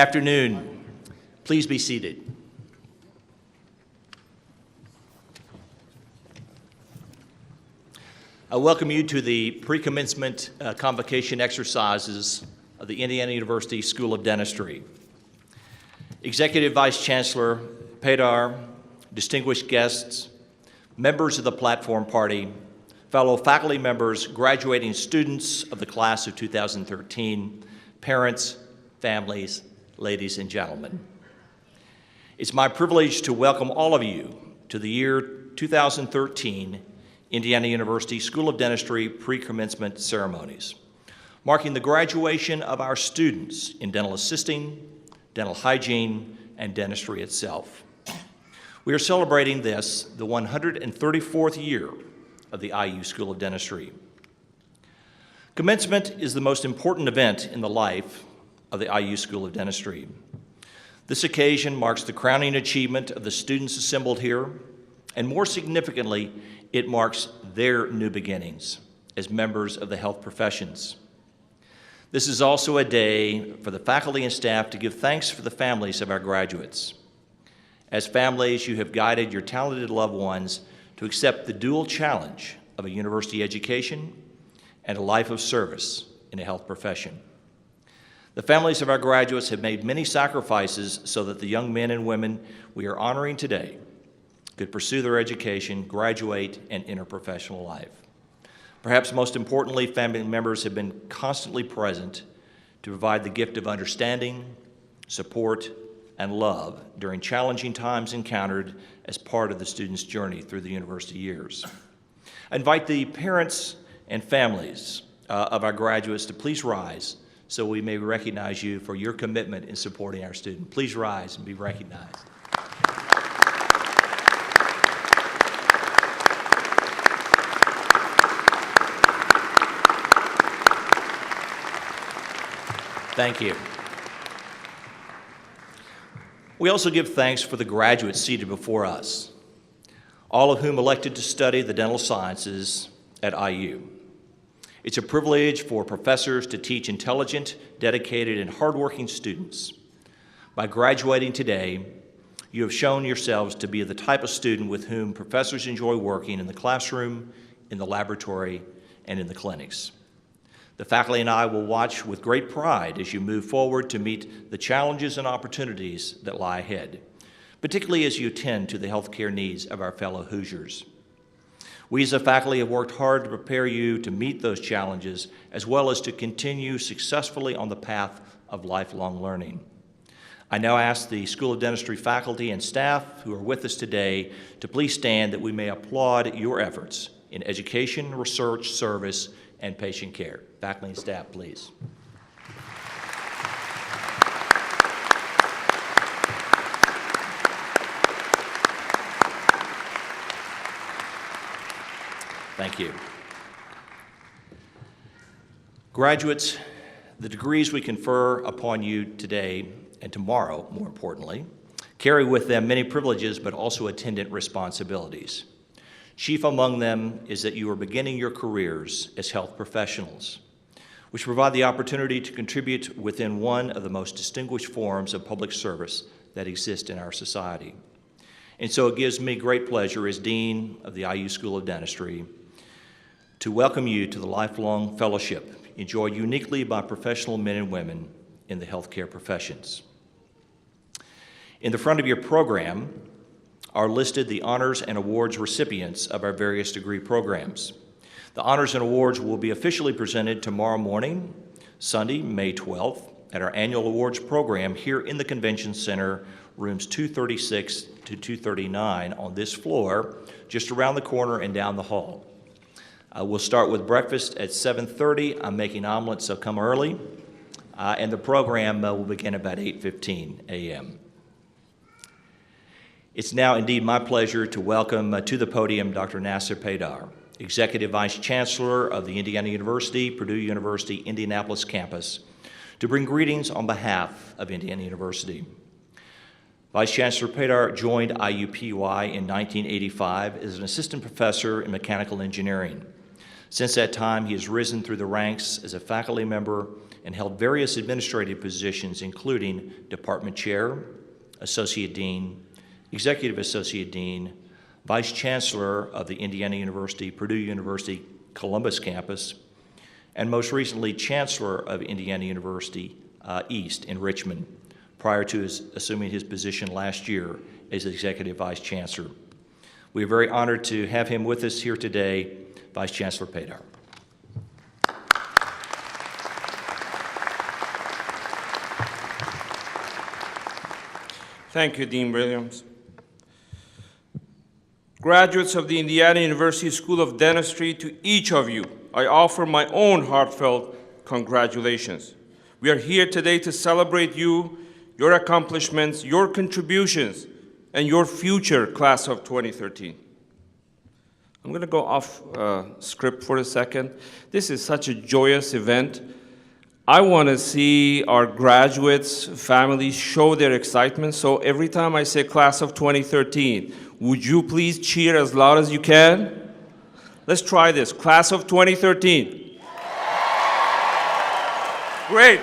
afternoon. Please be seated. I welcome you to the pre-commencement convocation exercises of the Indiana University School of Dentistry. Executive Vice Chancellor Pedar, distinguished guests, members of the platform party, fellow faculty members, graduating students of the class of 2013, parents, families, ladies and gentlemen. It's my privilege to welcome all of you to the year 2013 Indiana University School of Dentistry pre-commencement ceremonies, marking the graduation of our students in dental assisting, dental hygiene, and dentistry itself. We are celebrating this, the 134th year of the IU School of Dentistry. Commencement is the most important event in the life of the IU School of Dentistry. This occasion marks the crowning achievement of the students assembled here, and more significantly, it marks their new beginnings as members of the health professions. This is also a day for the faculty and staff to give thanks for the families of our graduates. As families, you have guided your talented loved ones to accept the dual challenge of a university education and a life of service in a health profession. The families of our graduates have made many sacrifices so that the young men and women we are honoring today could pursue their education, graduate, and enter professional life. Perhaps most importantly, family members have been constantly present to provide the gift of understanding, support, and love during challenging times encountered as part of the student's journey through the university years. I invite the parents and families of our graduates to please rise so we may recognize you for your commitment in supporting our student. Please rise and be recognized. Thank you. We also give thanks for the graduates seated before us, all of whom elected to study the dental sciences at IU. It's a privilege for professors to teach intelligent, dedicated, and hardworking students. By graduating today, you have shown yourselves to be the type of student with whom professors enjoy working in the classroom, in the laboratory, and in the clinics. The faculty and I will watch with great pride as you move forward to meet the challenges and opportunities that lie ahead, particularly as you attend to the healthcare needs of our fellow Hoosiers. We as a faculty have worked hard to prepare you to meet those challenges, as well as to continue successfully on the path of lifelong learning. I now ask the School of Dentistry faculty and staff who are with us today to please stand that we may applaud your efforts in education, research, service, and patient care. Faculty and staff, please. Thank you. Graduates, the degrees we confer upon you today and tomorrow, more importantly, carry with them many privileges but also attendant responsibilities. Chief among them is that you are beginning your careers as health professionals, which provide the opportunity to contribute within one of the most distinguished forms of public service that exist in our society. And so it gives me great pleasure as Dean of the IU School of Dentistry to welcome you to the lifelong fellowship enjoyed uniquely by professional men and women in the healthcare professions. In the front of your program are listed the honors and awards recipients of our various degree programs. The honors and awards will be officially presented tomorrow morning, Sunday, May 12th, at our annual awards program here in the Convention Center, rooms 236 to 239 on this floor, just around the corner and down the hall. We'll start with breakfast at 7:30. I'm making omelets, so come early. And the program will begin about 8:15 a.m. It's now indeed my pleasure to welcome to the podium Dr. Nasser Pedar, Executive Vice Chancellor of the Indiana University, Purdue University, Indianapolis campus, to bring greetings on behalf of Indiana University. Vice Chancellor Pedar joined IUPUI in 1985 as an assistant professor in mechanical engineering. Since that time, he has risen through the ranks as a faculty member and held various administrative positions, including department chair, associate dean, executive associate dean, vice chancellor of the Indiana University, Purdue University, Columbus campus, and most recently, chancellor of Indiana University East in Richmond, prior to assuming his position last year as executive vice chancellor. We are very honored to have him with us here today, Vice Chancellor Padar. Thank you, Dean Williams. Graduates of the Indiana University School of Dentistry, to each of you, I offer my own heartfelt congratulations. We are here today to celebrate you, your accomplishments, your contributions, and your future class of 2013. I'm going to go off script for a second. This is such a joyous event. I want to see our graduates, families show their excitement. So every time I say class of 2013, would you please cheer as loud as you can? Let's try this. Class of 2013. Great.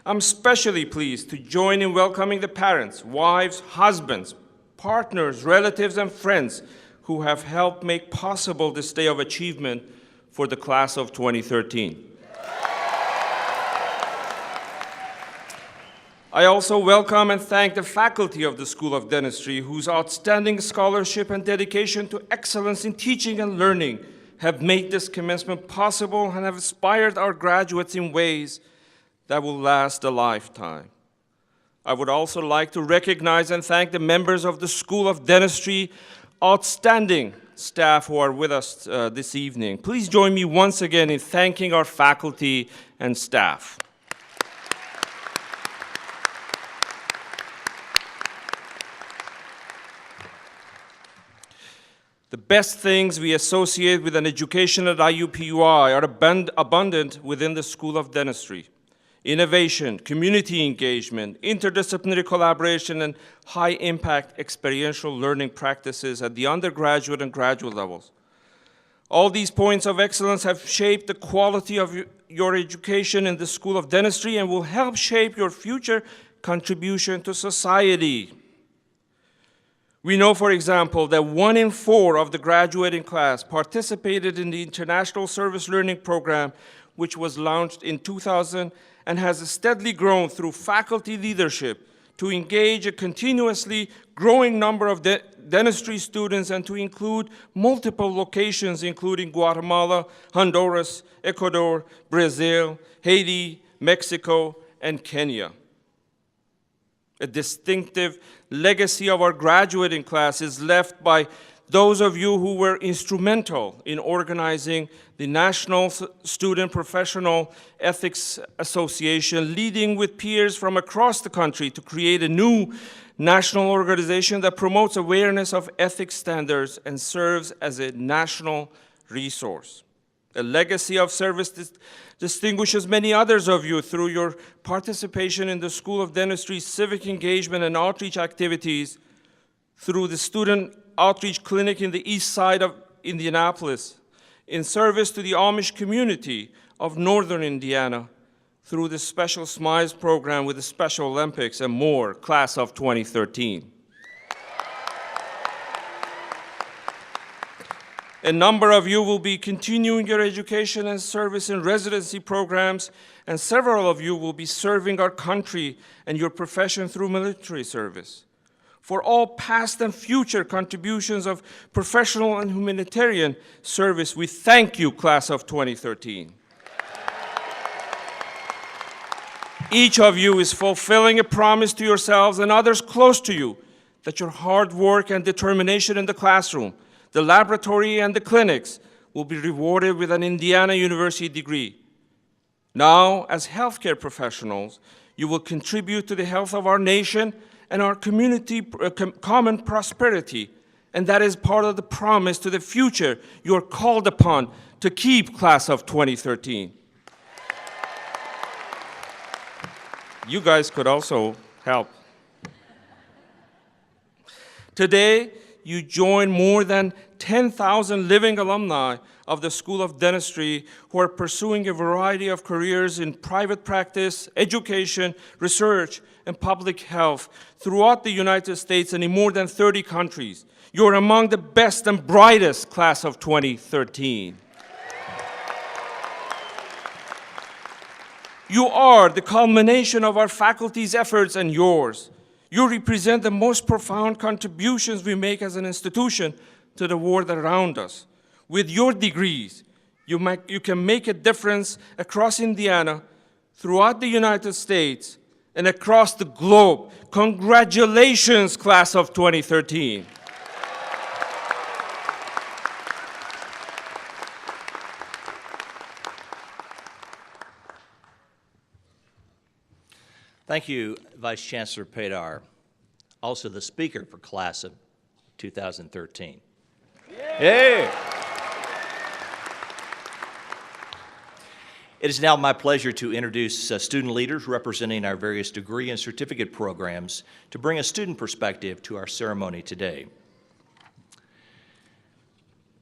I'm especially pleased to join in welcoming the parents, wives, husbands, partners, relatives, and friends who have helped make possible this day of achievement for the class of 2013. I also welcome and thank the faculty of the School of Dentistry, whose outstanding scholarship and dedication to excellence in teaching and learning have made this commencement possible and have inspired our graduates in ways that will last a lifetime. I would also like to recognize and thank the members of the School of Dentistry, outstanding staff who are with us this evening. Please join me once again in thanking our faculty and staff. The best things we associate with an education at IUPUI are abundant within the School of Dentistry. Innovation, community engagement, interdisciplinary collaboration, and high-impact experiential learning practices at the undergraduate and graduate levels. All these points of excellence have shaped the quality of your education in the School of Dentistry and will help shape your future contribution to society. We know, for example, that 1 in 4 of the graduating class participated in the International Service Learning Program, which was launched in 2000 and has steadily grown through faculty leadership to engage a continuously growing number of dentistry students and to include multiple locations, including Guatemala, Honduras, Ecuador, Brazil, Haiti, Mexico, and Kenya. A distinctive legacy of our graduating class is left by those of you who were instrumental in organizing the National Student Professional Ethics Association, leading with peers from across the country to create a new national organization that promotes awareness of ethics standards and serves as a national resource. A legacy of service distinguishes many others of you through your participation in the School of Dentistry's civic engagement and outreach activities, through the Student Outreach Clinic in the east side of Indianapolis, in service to the Amish community of Northern Indiana, through the Special Smiles program with the Special Olympics, and more, class of 2013. A number of you will be continuing your education and service in residency programs, and several of you will be serving our country and your profession through military service. For all past and future contributions of professional and humanitarian service, we thank you, class of 2013. Each of you is fulfilling a promise to yourselves and others close to you that your hard work and determination in the classroom, the laboratory, and the clinics will be rewarded with an Indiana University degree. Now, as healthcare professionals, you will contribute to the health of our nation and our community common prosperity, and that is part of the promise to the future you are called upon to keep, class of 2013. You guys could also help. Today, you join more than 10,000 living alumni of the School of Dentistry who are pursuing a variety of careers in private practice, education, research, and public health throughout the United States and in more than 30 countries. You're among the best and brightest class of 2013. You are the culmination of our faculty's efforts and yours. You represent the most profound contributions we make as an institution to the world around us. With your degrees, you can make a difference across Indiana, throughout the United States, and across the globe. Congratulations, class of 2013. Thank you, Vice Chancellor Padar, also the speaker for class of 2013. Hey! It is now my pleasure to introduce student leaders representing our various degree and certificate programs to bring a student perspective to our ceremony today.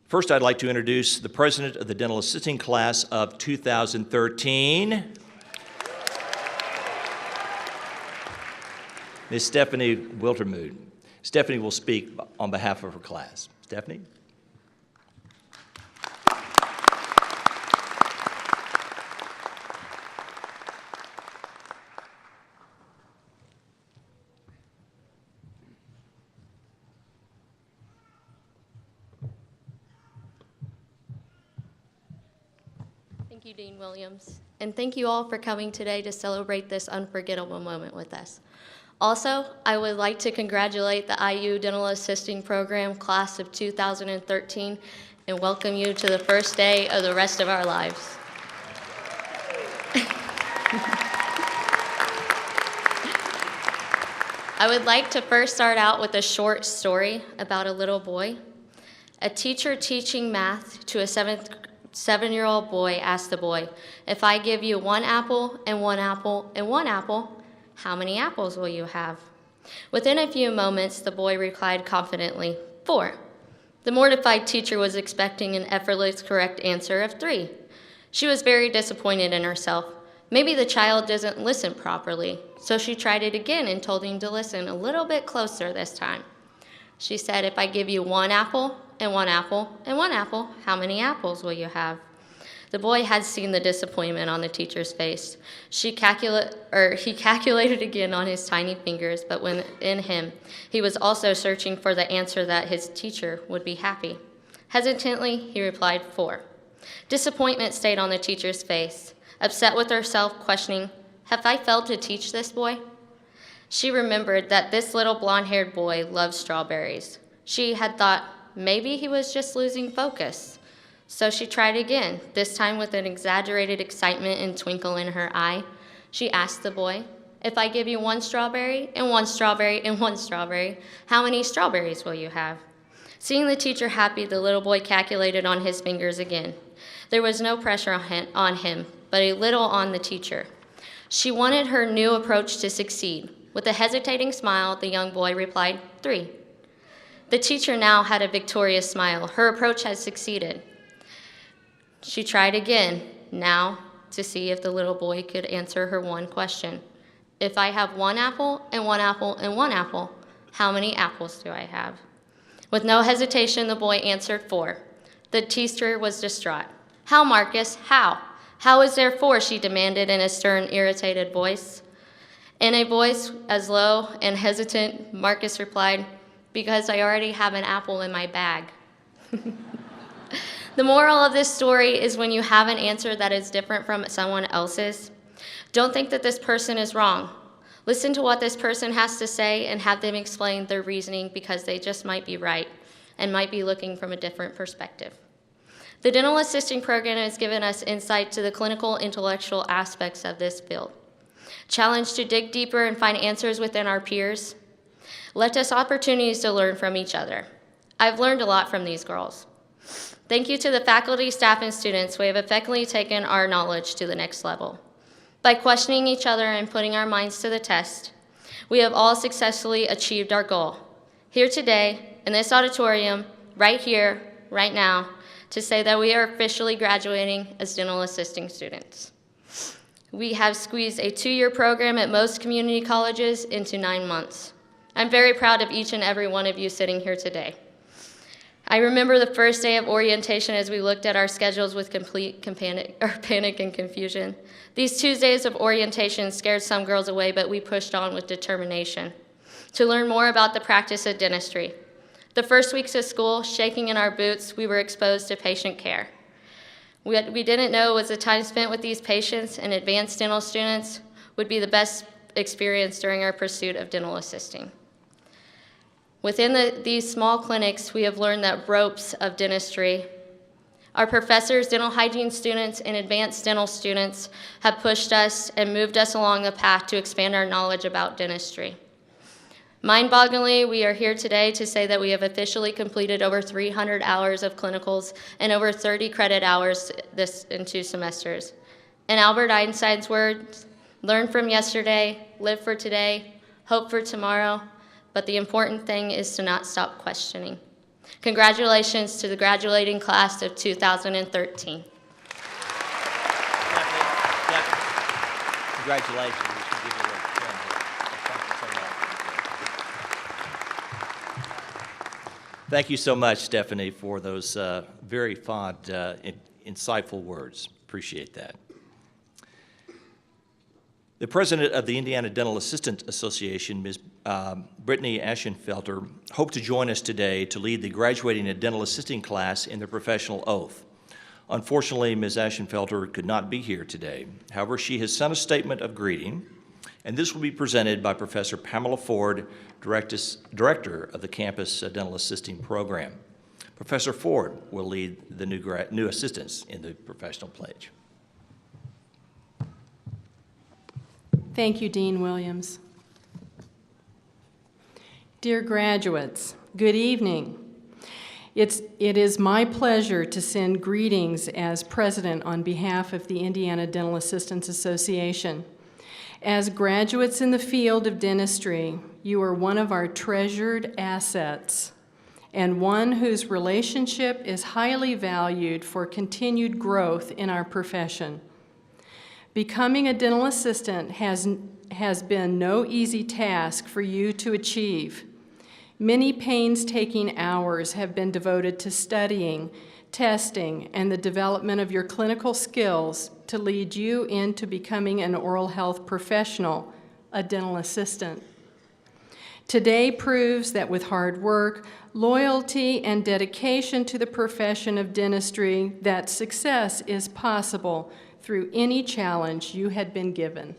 First, I'd like to introduce the president of the dental assisting class of 2013, Ms. Stephanie Wiltermude. Stephanie will speak on behalf of her class. Stephanie? Thank you, Dean Williams. And thank you all for coming today to celebrate this unforgettable moment with us. Also, I would like to congratulate the IU Dental Assisting Program class of 2013 and welcome you to the first day of the rest of our lives. I would like to first start out with a short story about a little boy. A teacher teaching math to a seven-year-old boy asked the boy, "If I give you one apple and one apple and one apple, how many apples will you have?" Within a few moments, the boy replied confidently, 4. The mortified teacher was expecting an effortless correct answer of 3. She was very disappointed in herself. Maybe the child doesn't listen properly, so she tried it again and told him to listen a little bit closer this time. She said, "If I give you one apple and one apple and one apple, how many apples will you have?" The boy had seen the disappointment on the teacher's face. He calculated again on his tiny fingers, but within him, he was also searching for the answer that his teacher would be happy. Hesitantly, he replied, 4. Disappointment stayed on the teacher's face. Upset with herself, questioning, "Have I failed to teach this boy?" She remembered that this little blonde-haired boy loved strawberries. She had thought maybe he was just losing focus. So she tried again, this time with an exaggerated excitement and twinkle in her eye. She asked the boy, "If I give you one strawberry and one strawberry and one strawberry, how many strawberries will you have?" Seeing the teacher happy, the little boy calculated on his fingers again. There was no pressure on him, but a little on the teacher. She wanted her new approach to succeed. With a hesitating smile, the young boy replied, 3. The teacher now had a victorious smile. Her approach had succeeded. She tried again, now to see if the little boy could answer her one question. "If I have one apple and one apple and one apple, how many apples do I have?" With no hesitation, the boy answered 4. The teacher was distraught. "How, Marcus, how? How is there 4?" she demanded in a stern, irritated voice. In a voice as low and hesitant, Marcus replied, "Because I already have an apple in my bag." The moral of this story is when you have an answer that is different from someone else's, don't think that this person is wrong. Listen to what this person has to say and have them explain their reasoning because they just might be right and might be looking from a different perspective. The dental assisting program has given us insight to the clinical intellectual aspects of this field. Challenged to dig deeper and find answers within our peers, left us opportunities to learn from each other. I've learned a lot from these girls. Thank you to the faculty, staff, and students who have effectively taken our knowledge to the next level. By questioning each other and putting our minds to the test, we have all successfully achieved our goal. Here today, in this auditorium, right here, right now to say that we are officially graduating as dental assisting students. We have squeezed a 2-year program at most community colleges into 9 months. I'm very proud of each and every one of you sitting here today. I remember the first day of orientation as we looked at our schedules with complete panic and confusion. These Tuesdays of orientation scared some girls away, but we pushed on with determination to learn more about the practice of dentistry. The first weeks of school, shaking in our boots, we were exposed to patient care. What we didn't know was the time spent with these patients and advanced dental students would be the best experience during our pursuit of dental assisting. Within these small clinics, we have learned that ropes of dentistry. Our professors, dental hygiene students, and advanced dental students have pushed us and moved us along the path to expand our knowledge about dentistry. Mind-bogglingly, we are here today to say that we have officially completed over 300 hours of clinicals and over 30 credit hours in 2 semesters. In Albert Einstein's words, learn from yesterday, live for today, hope for tomorrow, but the important thing is to not stop questioning. Congratulations to the graduating class of 2013. Congratulations. Thank you so much, Stephanie, for those very fond, insightful words. Appreciate that. The president of the Indiana Dental Assistant Association, Ms. Brittany Ashenfelter, hoped to join us today to lead the graduating and dental assisting class in their professional oath. Unfortunately, Ms. Ashenfelter could not be here today. However, she has sent a statement of greeting, and this will be presented by Professor Pamela Ford, Director of the Campus Dental Assisting Program. Professor Ford will lead the new assistants in the professional pledge. Thank you, Dean Williams. Dear graduates, good evening. It is my pleasure to send greetings as president on behalf of the Indiana Dental Assistants Association. As graduates in the field of dentistry, you are one of our treasured assets and one whose relationship is highly valued for continued growth in our profession. Becoming a dental assistant has been no easy task for you to achieve. Many painstaking hours have been devoted to studying, testing, and the development of your clinical skills to lead you into becoming an oral health professional, a dental assistant. Today proves that with hard work, loyalty, and dedication to the profession of dentistry, that success is possible through any challenge you had been given.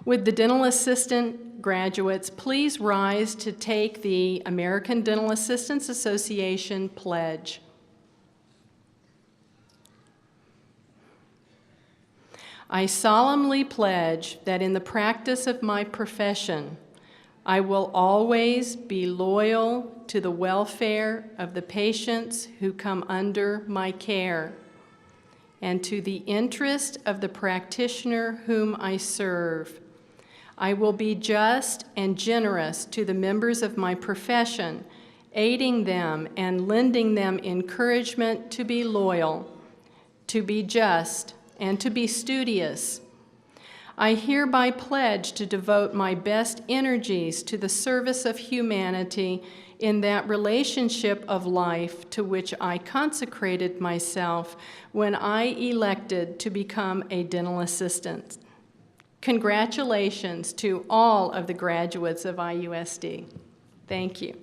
Would the dental assistant graduates please rise to take the American Dental Assistants Association pledge? I solemnly pledge that in the practice of my profession, I will always be loyal to the welfare of the patients who come under my care and to the interest of the practitioner whom I serve. I will be just and generous to the members of my profession, aiding them and lending them encouragement to be loyal, to be just, and to be studious. I hereby pledge to devote my best energies to the service of humanity in that relationship of life to which I consecrated myself when I elected to become a dental assistant. Congratulations to all of the graduates of IUSD. Thank you.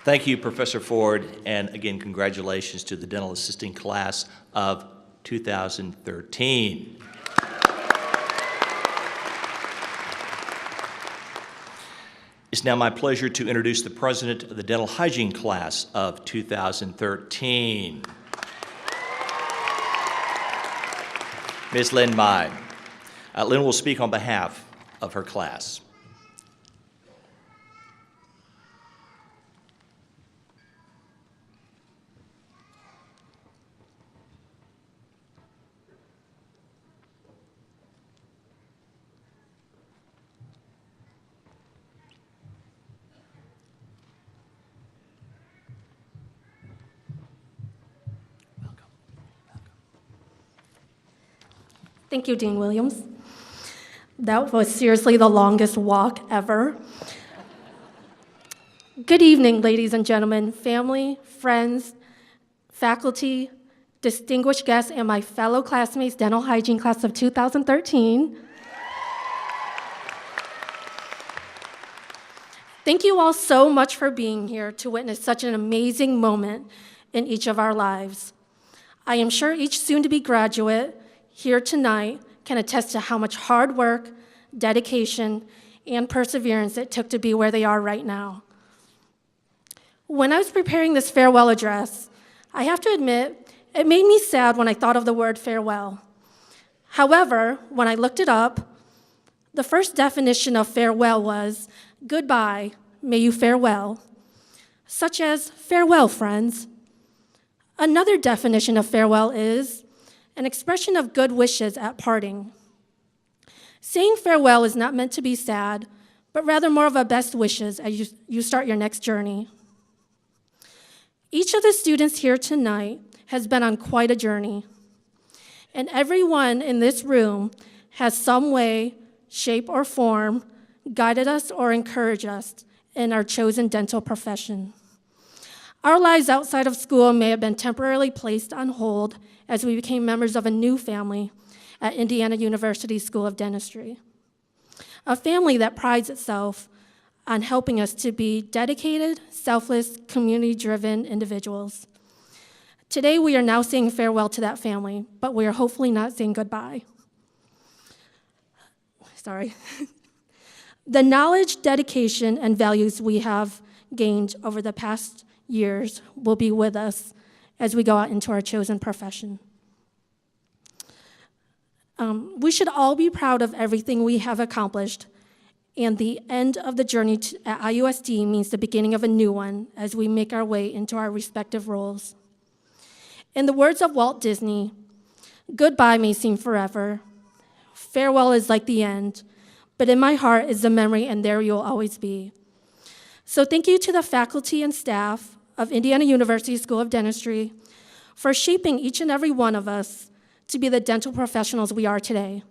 Thank you, Professor Ford, and again, congratulations to the dental assisting class of 2013. It's now my pleasure to introduce the president of the dental hygiene class of 2013, Ms. Lynn Mai. Lynn will speak on behalf of her class. Thank you, Dean Williams. That was seriously the longest walk ever. Good evening, ladies and gentlemen, family, friends, faculty, distinguished guests, and my fellow classmates, dental hygiene class of 2013. Thank you all so much for being here to witness such an amazing moment in each of our lives. I am sure each soon-to-be graduate here tonight can attest to how much hard work, dedication, and perseverance it took to be where they are right now. When I was preparing this farewell address, I have to admit, it made me sad when I thought of the word farewell. However, when I looked it up, the first definition of farewell was, goodbye, may you fare well, such as farewell, friends. Another definition of farewell is an expression of good wishes at parting. Saying farewell is not meant to be sad, but rather more of a best wishes as you start your next journey. Each of the students here tonight has been on quite a journey, and everyone in this room has some way, shape, or form guided us or encouraged us in our chosen dental profession. Our lives outside of school may have been temporarily placed on hold as we became members of a new family at Indiana University School of Dentistry, a family that prides itself on helping us to be dedicated, selfless, community-driven individuals. Today, we are now saying farewell to that family, but we are hopefully not saying goodbye. Sorry. The knowledge, dedication, and values we have gained over the past years will be with us as we go out into our chosen profession. We should all be proud of everything we have accomplished, and the end of the journey at IUSD means the beginning of a new one as we make our way into our respective roles. In the words of Walt Disney, goodbye may seem forever, farewell is like the end, but in my heart is the memory, and there you'll always be. So thank you to the faculty and staff of Indiana University School of Dentistry for shaping each and every one of us to be the dental professionals we are today.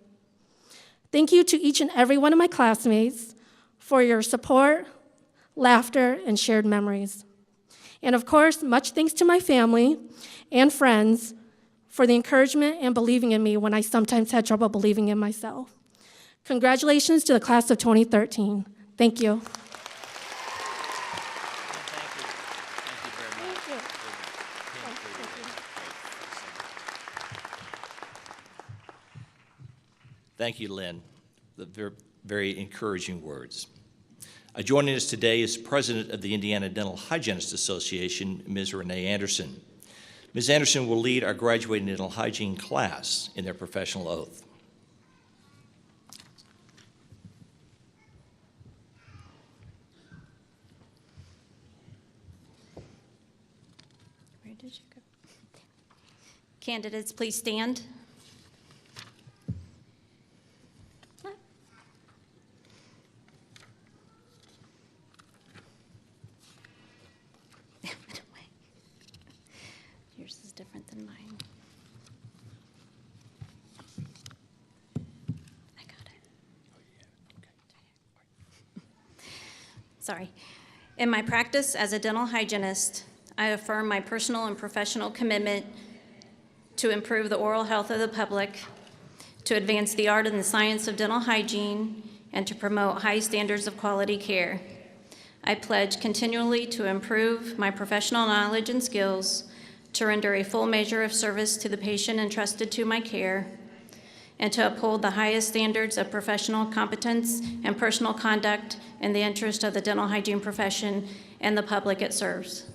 Thank you to each and every one of my classmates for your support, laughter, and shared memories. And of course, much thanks to my family and friends for the encouragement and believing in me when I sometimes had trouble believing in myself. Congratulations to the class of 2013. Thank you. Thank you, Lynn. The very, very encouraging words. Joining us today is President of the Indiana Dental Hygienists Association, Ms. Renee Anderson. Ms. Anderson will lead our graduating dental hygiene class in their professional oath. Where did you go? Candidates, please stand. Yours is different than mine. I got it. Sorry. In my practice as a dental hygienist, I affirm my personal and professional commitment to improve the oral health of the public, to advance the art and the science of dental hygiene, and to promote high standards of quality care. I pledge continually to improve my professional knowledge and skills, to render a full measure of service to the patient entrusted to my care, and to uphold the highest standards of professional competence and personal conduct in the interest of the dental hygiene profession and the public it serves.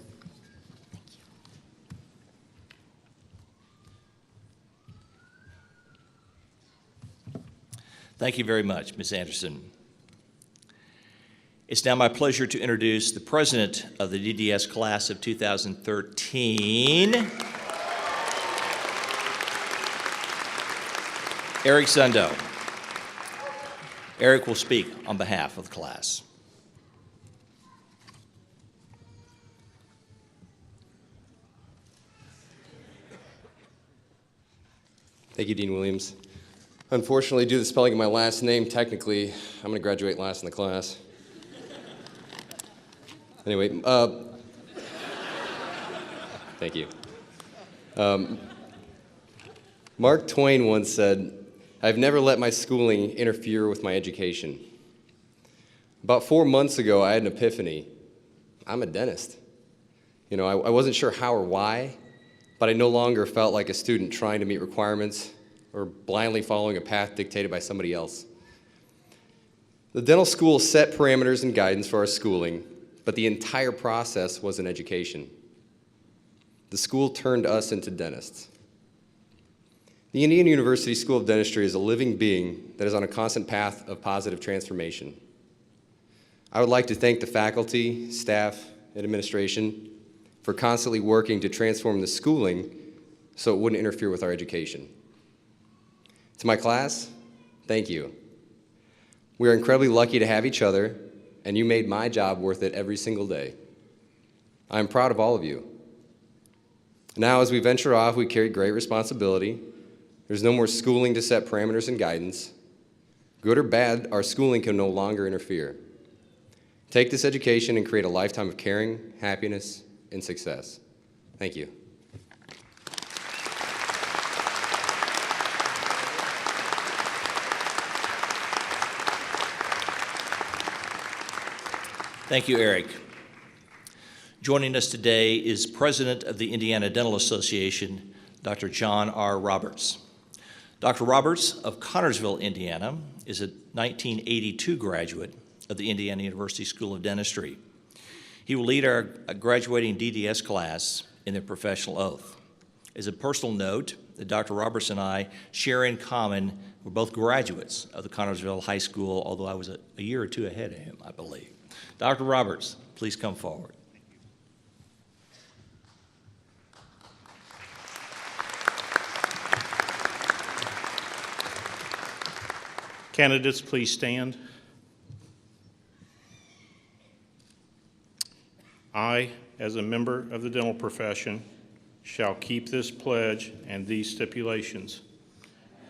Thank you very much, Ms. Anderson. It's now my pleasure to introduce the president of the DDS class of 2013, Eric Sundo. Eric will speak on behalf of the class. Thank you, Dean Williams. Unfortunately, due to the spelling of my last name, technically, I'm going to graduate last in the class. Anyway, thank you. Mark Twain once said, "I've never let my schooling interfere with my education." About 4 months ago, I had an epiphany. I'm a dentist. You know, I wasn't sure how or why, but I no longer felt like a student trying to meet requirements or blindly following a path dictated by somebody else. The dental school set parameters and guidance for our schooling, but the entire process was an education. The school turned us into dentists. The Indiana University School of Dentistry is a living being that is on a constant path of positive transformation. I would like to thank the faculty, staff, and administration for constantly working to transform the schooling so it wouldn't interfere with our education. To my class, thank you. We are incredibly lucky to have each other, and you made my job worth it every single day. I am proud of all of you. Now, as we venture off, we carry great responsibility. There's no more schooling to set parameters and guidance. Good or bad, our schooling can no longer interfere. Take this education and create a lifetime of caring, happiness, and success. Thank you. Thank you, Eric. Joining us today is President of the Indiana Dental Association, Dr. John R. Roberts. Dr. Roberts of Connersville, Indiana, is a 1982 graduate of the Indiana University School of Dentistry. He will lead our graduating DDS class in their professional oath. As a personal note, Dr. Roberts and I share in common, we're both graduates of the Connersville High School, although I was a year or two ahead of him, I believe. Dr. Roberts, please come forward. Candidates, please stand. I, as a member of the dental profession, shall keep this pledge and these stipulations.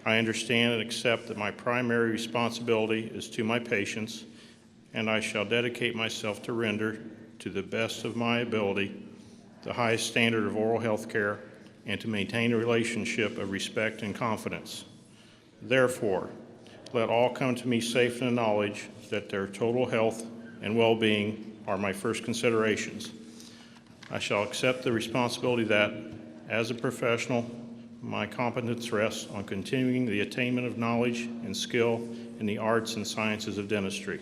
I understand and accept that my primary responsibility is to my patients, and I shall dedicate myself to render, to the best of my ability, the highest standard of oral health care and to maintain a relationship of respect and confidence. Therefore, let all come to me safe in the knowledge that their total health and well-being are my first considerations. I shall accept the responsibility that, as a professional, my competence rests on continuing the attainment of knowledge and skill in the arts and sciences of dentistry.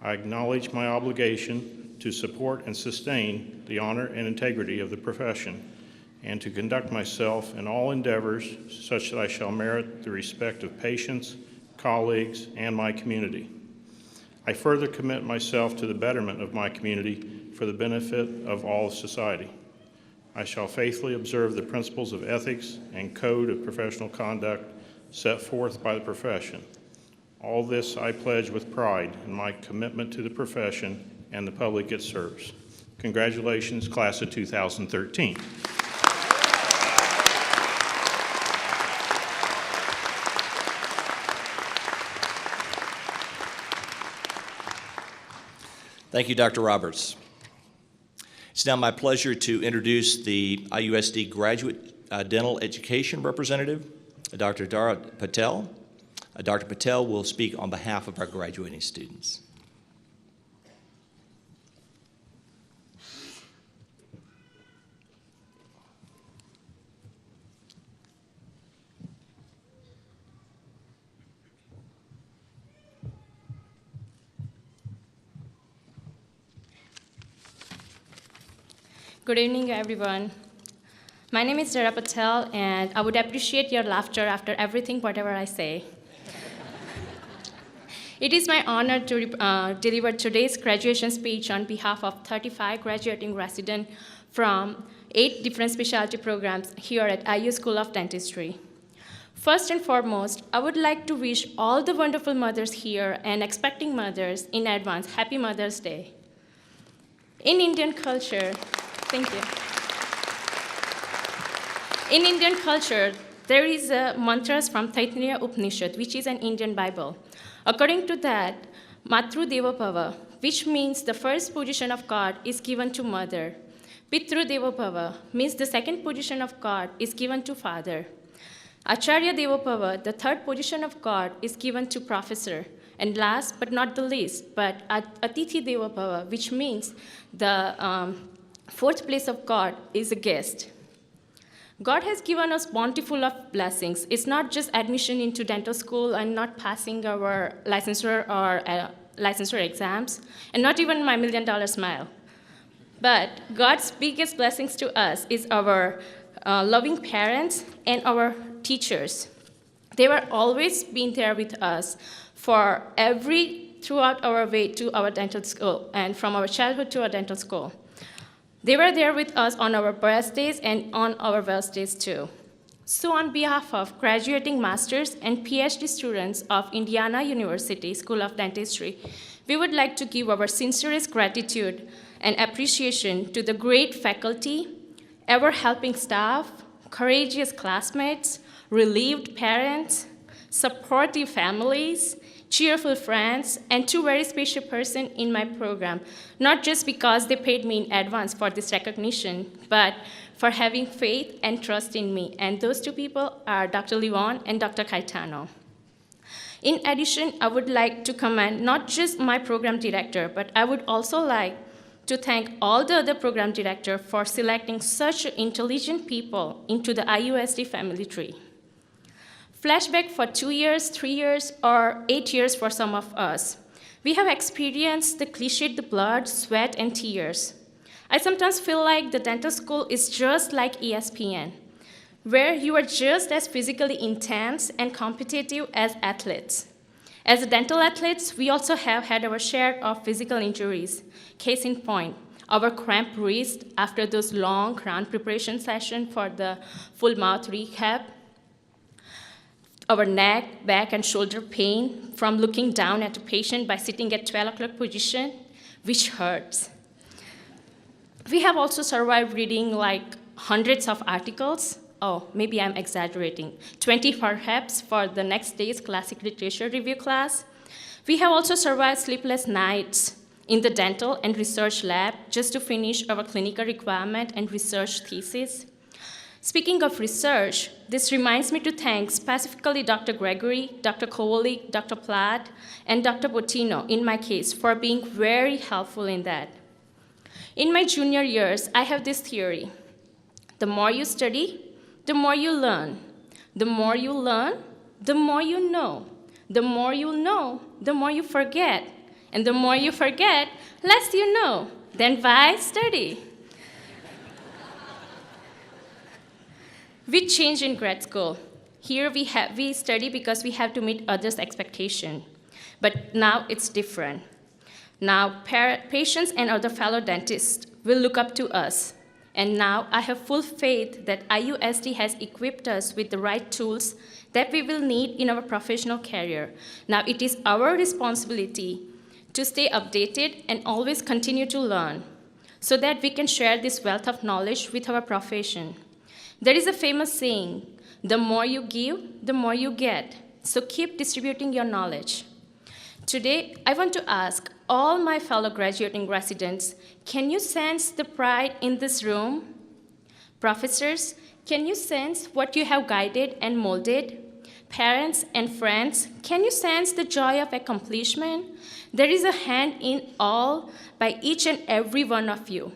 I acknowledge my obligation to support and sustain the honor and integrity of the profession, and to conduct myself in all endeavors such that I shall merit the respect of patients, colleagues, and my community. I further commit myself to the betterment of my community for the benefit of all of society. I shall faithfully observe the principles of ethics and code of professional conduct set forth by the profession. All this I pledge with pride in my commitment to the profession and the public it serves. Congratulations, class of 2013. Thank you, Dr. Roberts. It's now my pleasure to introduce the IUSD Graduate Dental Education Representative, Dr. Dara Patel. Dr. Patel will speak on behalf of our graduating students. Good evening, everyone. My name is Dara Patel, and I would appreciate your laughter after everything, whatever I say. It is my honor to deliver today's graduation speech on behalf of 35 graduating residents from 8 different specialty programs here at IU School of Dentistry. First and foremost, I would like to wish all the wonderful mothers here and expecting mothers in advance, Happy Mother's Day. In Indian culture, thank you. In Indian culture, there is a mantras from Taittiriya Upanishad, which is an Indian Bible. According to that, Matru Deva Bhava, which means the first position of God is given to mother. Pitru Deva Bhava means the second position of God is given to father. Acharya Deva Bhava, the third position of God, is given to professor. And last but not the least, but Atithi Deva Bhava, which means the fourth place of God is a guest. God has given us bountiful of blessings. It's not just admission into dental school and not passing our licensure exams, and not even my $1 million smile. But God's biggest blessings to us is our loving parents and our teachers. They were always been there with us throughout our way to our dental school and from our childhood to our dental school. They were there with us on our birthdays and on our birthdays too. So on behalf of graduating masters and PhD students of Indiana University School of Dentistry, we would like to give our sincerest gratitude and appreciation to the great faculty, ever-helping staff, courageous classmates, relieved parents, supportive families, cheerful friends, and two very special persons in my program, not just because they paid me in advance for this recognition, but for having faith and trust in me. And those two people are Dr. Livon and Dr. Caetano. In addition, I would like to commend not just my program director, but I would also like to thank all the other program directors for selecting such intelligent people into the IUSD family tree. Flashback for 2 years, 3 years, or 8 years for some of us. We have experienced the cliched, the blood, sweat, and tears. I sometimes feel like the dental school is just like ESPN, where you are just as physically intense and competitive as athletes. As dental athletes, we also have had our share of physical injuries. Case in point, our cramped wrist after those long crown preparation sessions for the full mouth recap, our neck, back, and shoulder pain from looking down at a patient by sitting at 12 o'clock position, which hurts. We have also survived reading like hundreds of articles. Oh, maybe I'm exaggerating. 20 perhaps for the next day's classic literature review class. We have also survived sleepless nights in the dental and research lab just to finish our clinical requirement and research thesis. Speaking of research, this reminds me to thank specifically Dr. Gregory, Dr. Kowolik, Dr. Platt, and Dr. Bottino, in my case, for being very helpful in that. In my junior years, I have this theory. The more you study, the more you learn. The more you learn, the more you know. The more you know, the more you forget. And the more you forget, less you know. Then why study? We change in grad school. Here we study because we have to meet others' expectation. But now it's different. Now patients and other fellow dentists will look up to us. And now I have full faith that IUSD has equipped us with the right tools that we will need in our professional career. Now it is our responsibility to stay updated and always continue to learn so that we can share this wealth of knowledge with our profession. There is a famous saying, the more you give, the more you get. So keep distributing your knowledge. Today, I want to ask all my fellow graduating residents, can you sense the pride in this room? Professors, can you sense what you have guided and molded? Parents and friends, can you sense the joy of accomplishment? There is a hand in all by each and every one of you.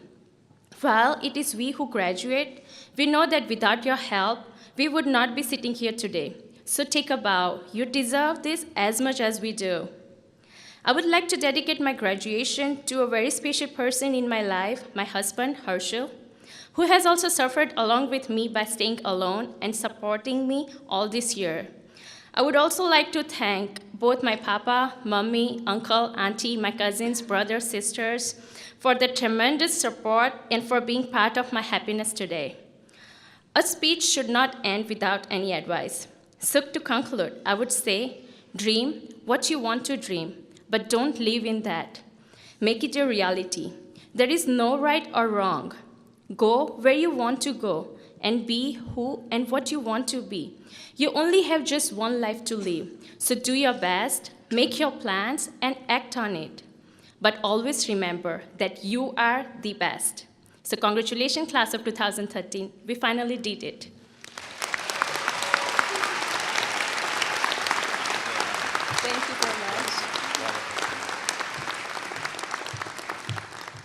While it is we who graduate, we know that without your help, we would not be sitting here today. So take a bow. You deserve this as much as we do. I would like to dedicate my graduation to a very special person in my life, my husband, Herschel, who has also suffered along with me by staying alone and supporting me all this year. I would also like to thank both my papa, mommy, uncle, auntie, my cousins, brothers, sisters, for the tremendous support and for being part of my happiness today. A speech should not end without any advice. So to conclude, I would say, dream what you want to dream, but don't live in that. Make it your reality. There is no right or wrong. Go where you want to go. and be who and what you want to be. You only have just one life to live, so do your best, make your plans, and act on it. But always remember that you are the best. So congratulations, class of 2013. We finally did it. Thank you so much.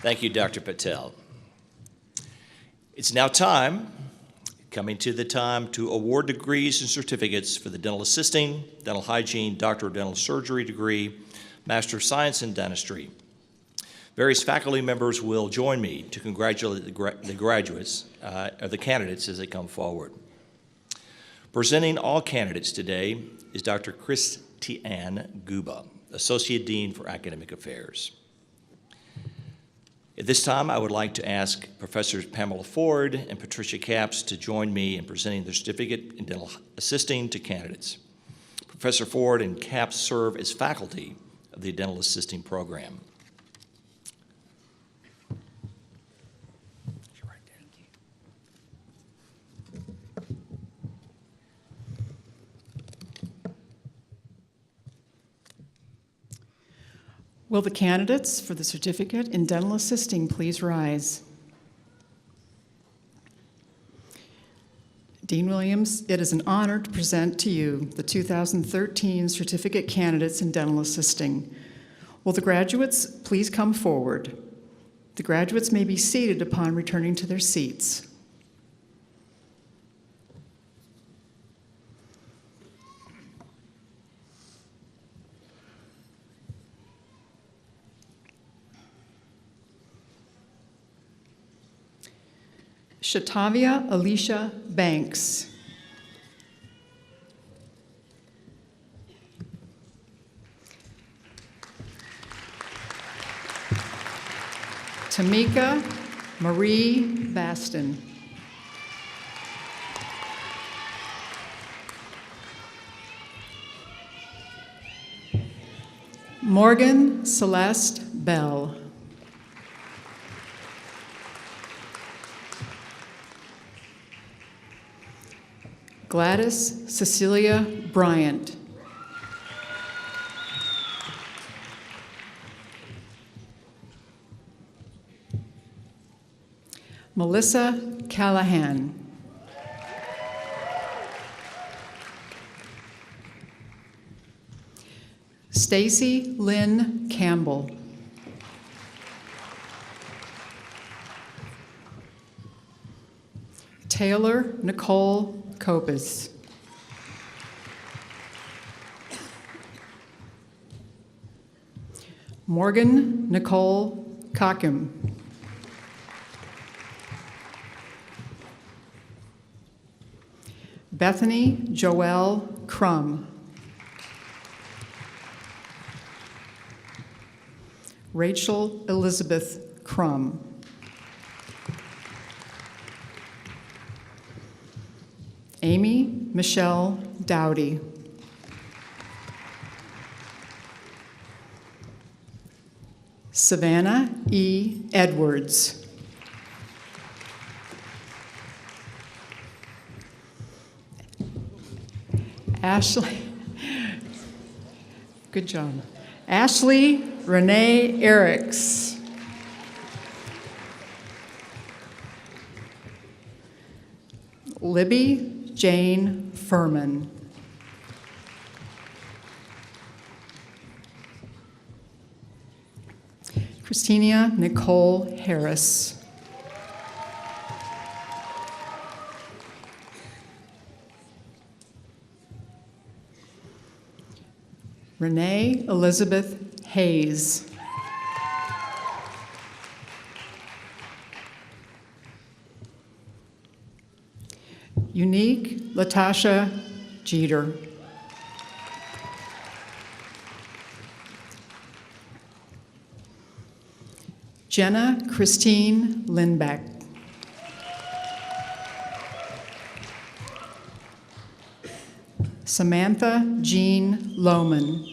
Thank you, Dr. Patel. It's now coming to the time to award degrees and certificates for the dental assisting, dental hygiene, doctor of dental surgery degree, Master of Science in Dentistry. Various faculty members will join me to congratulate the graduates, or the candidates as they come forward. Presenting all candidates today is Dr. Christiane Guba, Associate Dean for Academic Affairs. At this time, I would like to ask Professors Pamela Ford and Patricia Capps to join me in presenting their certificate in dental assisting to candidates. Professor Ford and Capps serve as faculty of the dental assisting program. Will the candidates for the certificate in dental assisting please rise? Dean Williams, it is an honor to present to you the 2013 certificate candidates in dental assisting. Will the graduates please come forward? The graduates may be seated upon returning to their seats. Shatavia Alicia Banks. Tamika Marie Baston. Morgan Celeste Bell. Gladys Cecilia Bryant. Melissa Callahan. Stacy Lynn Campbell. Taylor Nicole Copus. Morgan Nicole Cockham. Bethany Joelle Crum. Rachel Elizabeth Crum. Amy Michelle Dowdy. Savannah E. Edwards. Ashley, good job. Ashley Renee Eriks. Libby Jane Furman. Christina Nicole Harris. Renee Elizabeth Hayes. Unique Latasha Jeter. Jenna Christine Lindbeck. Samantha Jean Lohman.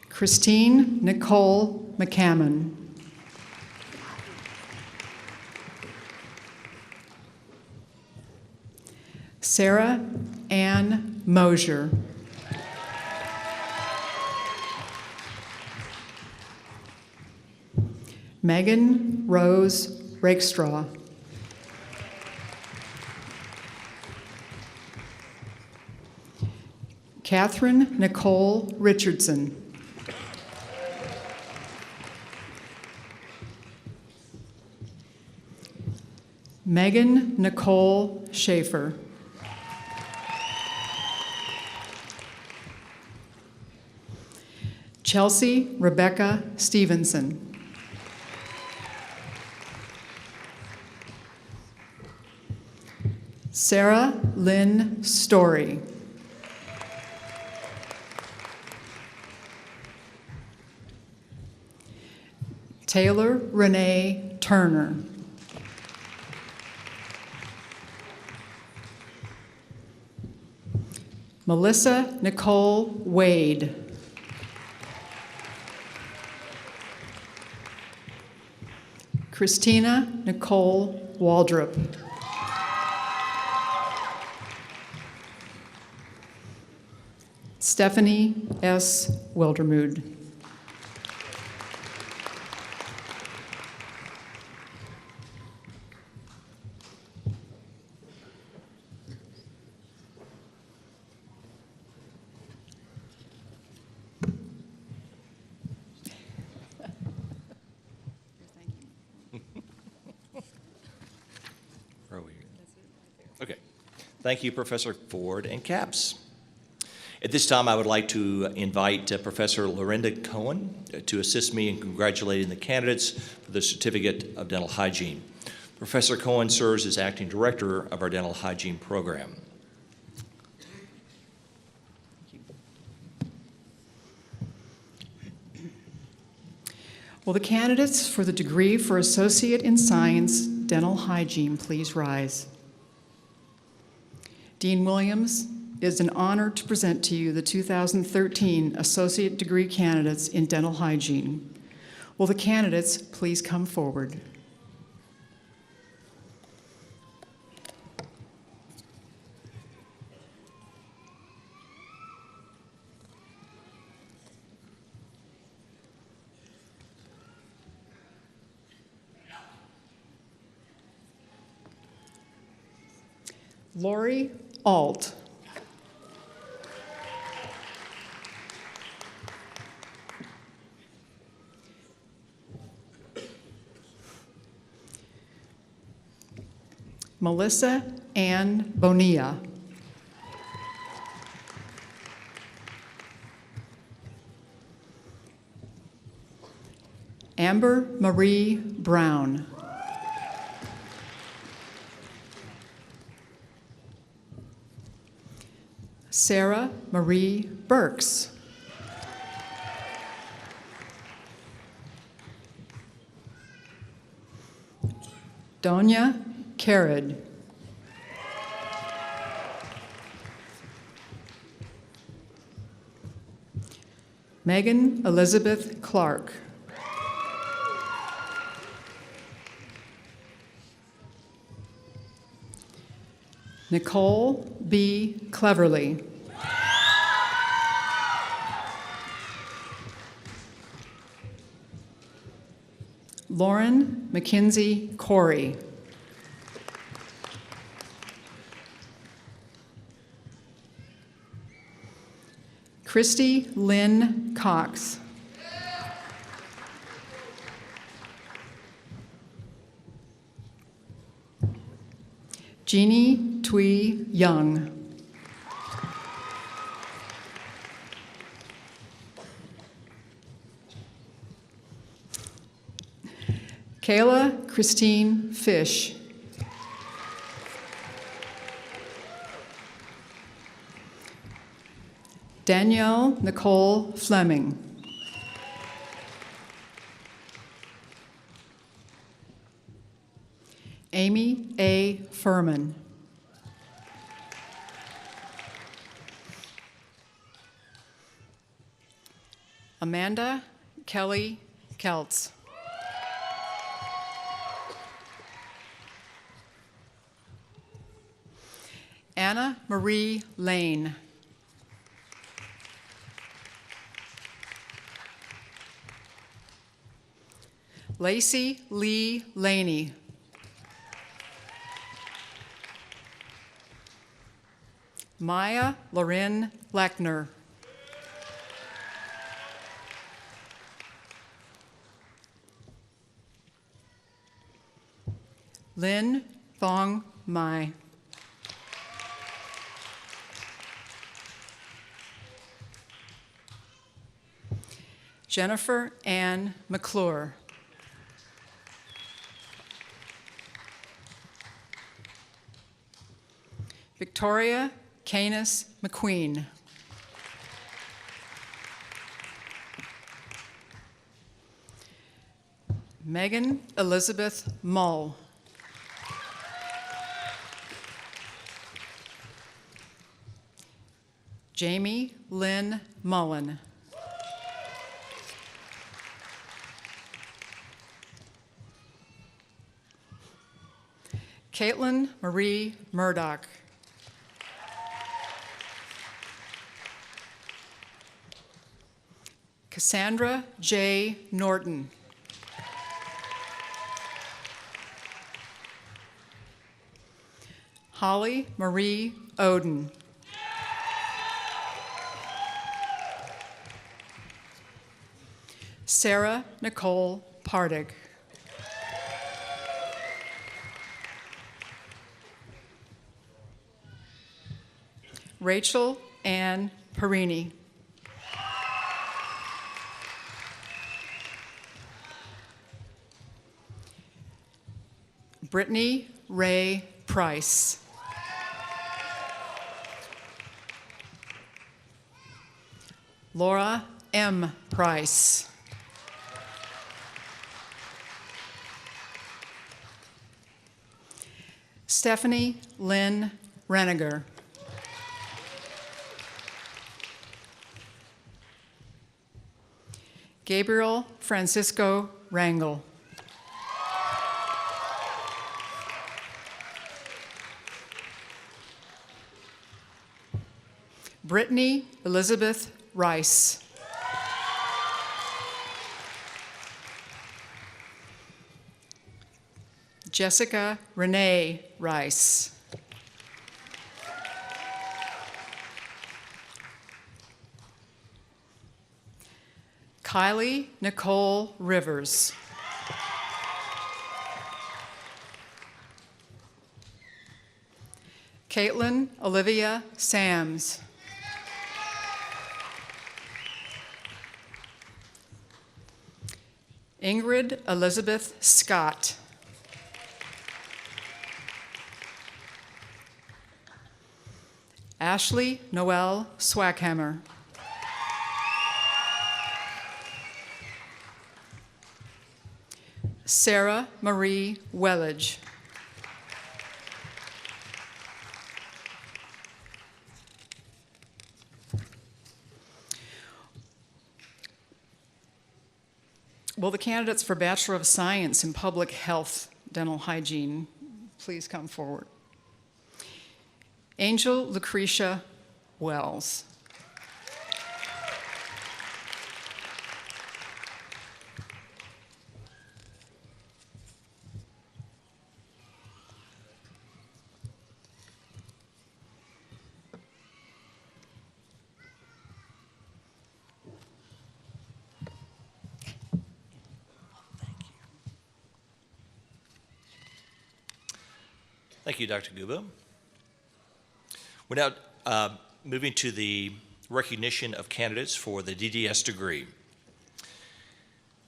Christine Nicole McCammon. Sarah Ann Mosier. Megan Rose Rakestraw. Catherine Nicole Richardson. Megan Nicole Schaefer. Chelsea Rebecca Stevenson. Sarah Lynn Story. Taylor Renee Turner. Melissa Nicole Wade. Christina Nicole Waldrop. Stephanie S. Wildermude. Where are we? Okay. Thank you, Professor Ford and Capps. At this time, I would like to invite Professor Lorinda Cohen to assist me in congratulating the candidates for the Certificate of Dental Hygiene. Professor Cohen serves as acting director of our dental hygiene program. Will the candidates for the degree for Associate in Science, Dental Hygiene, please rise? Dean Williams, it is an honor to present to you the 2013 Associate Degree candidates in Dental Hygiene. Will the candidates please come forward? Lori Alt. Melissa Ann Bonilla. Amber Marie Brown. Sarah Marie Burks. Donia Carrad. Megan Elizabeth Clark. Nicole B. Cleverly. Lauren McKinsey Corey. Christy Lynn Cox. Jeannie Twee Young. Kayla Christine Fish. Danielle Nicole Fleming. Amy A. Furman. Amanda Kelly Keltz. Anna Marie Lane. Lacey Lee Laney. Maya Lorin Lechner. Lynn Thong Mai. Jennifer Ann McClure. Victoria Canis McQueen. Megan Elizabeth Mull. Jamie Lynn Mullen. Caitlin Marie Murdoch. Cassandra J. Norton. Holly Marie Oden. Sarah Nicole Pardig. Rachel Ann Perini. Brittany Ray Price. Laura M. Price. Stephanie Lynn Reniger. Gabriel Francisco Rangel. Brittany Elizabeth Rice. Jessica Renee Rice. Kylie Nicole Rivers. Caitlin Olivia Sams. Ingrid Elizabeth Scott. Ashley Noel Swackhammer. Sarah Marie Wellage. Will the candidates for Bachelor of Science in Public Health Dental Hygiene please come forward? Angel Lucretia Wells. Thank you, Dr. Guba. We're now moving to the recognition of candidates for the DDS degree.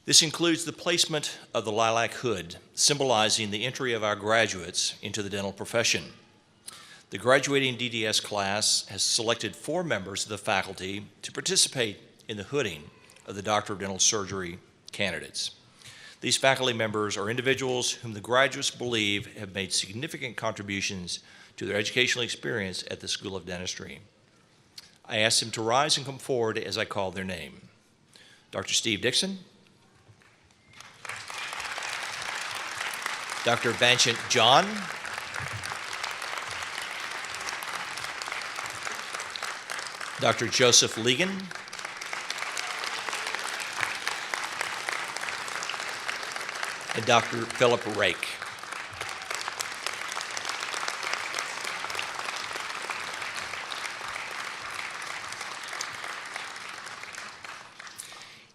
This includes the placement of the lilac hood, symbolizing the entry of our graduates into the dental profession. The graduating DDS class has selected 4 members of the faculty to participate in the hooding of the Doctor of Dental Surgery candidates. These faculty members are individuals whom the graduates believe have made significant contributions to their educational experience at the School of Dentistry. I ask them to rise and come forward as I call their name. Dr. Steve Dixon, Dr. Banchant John. Dr. Joseph Ligon. And Dr. Philip Rake.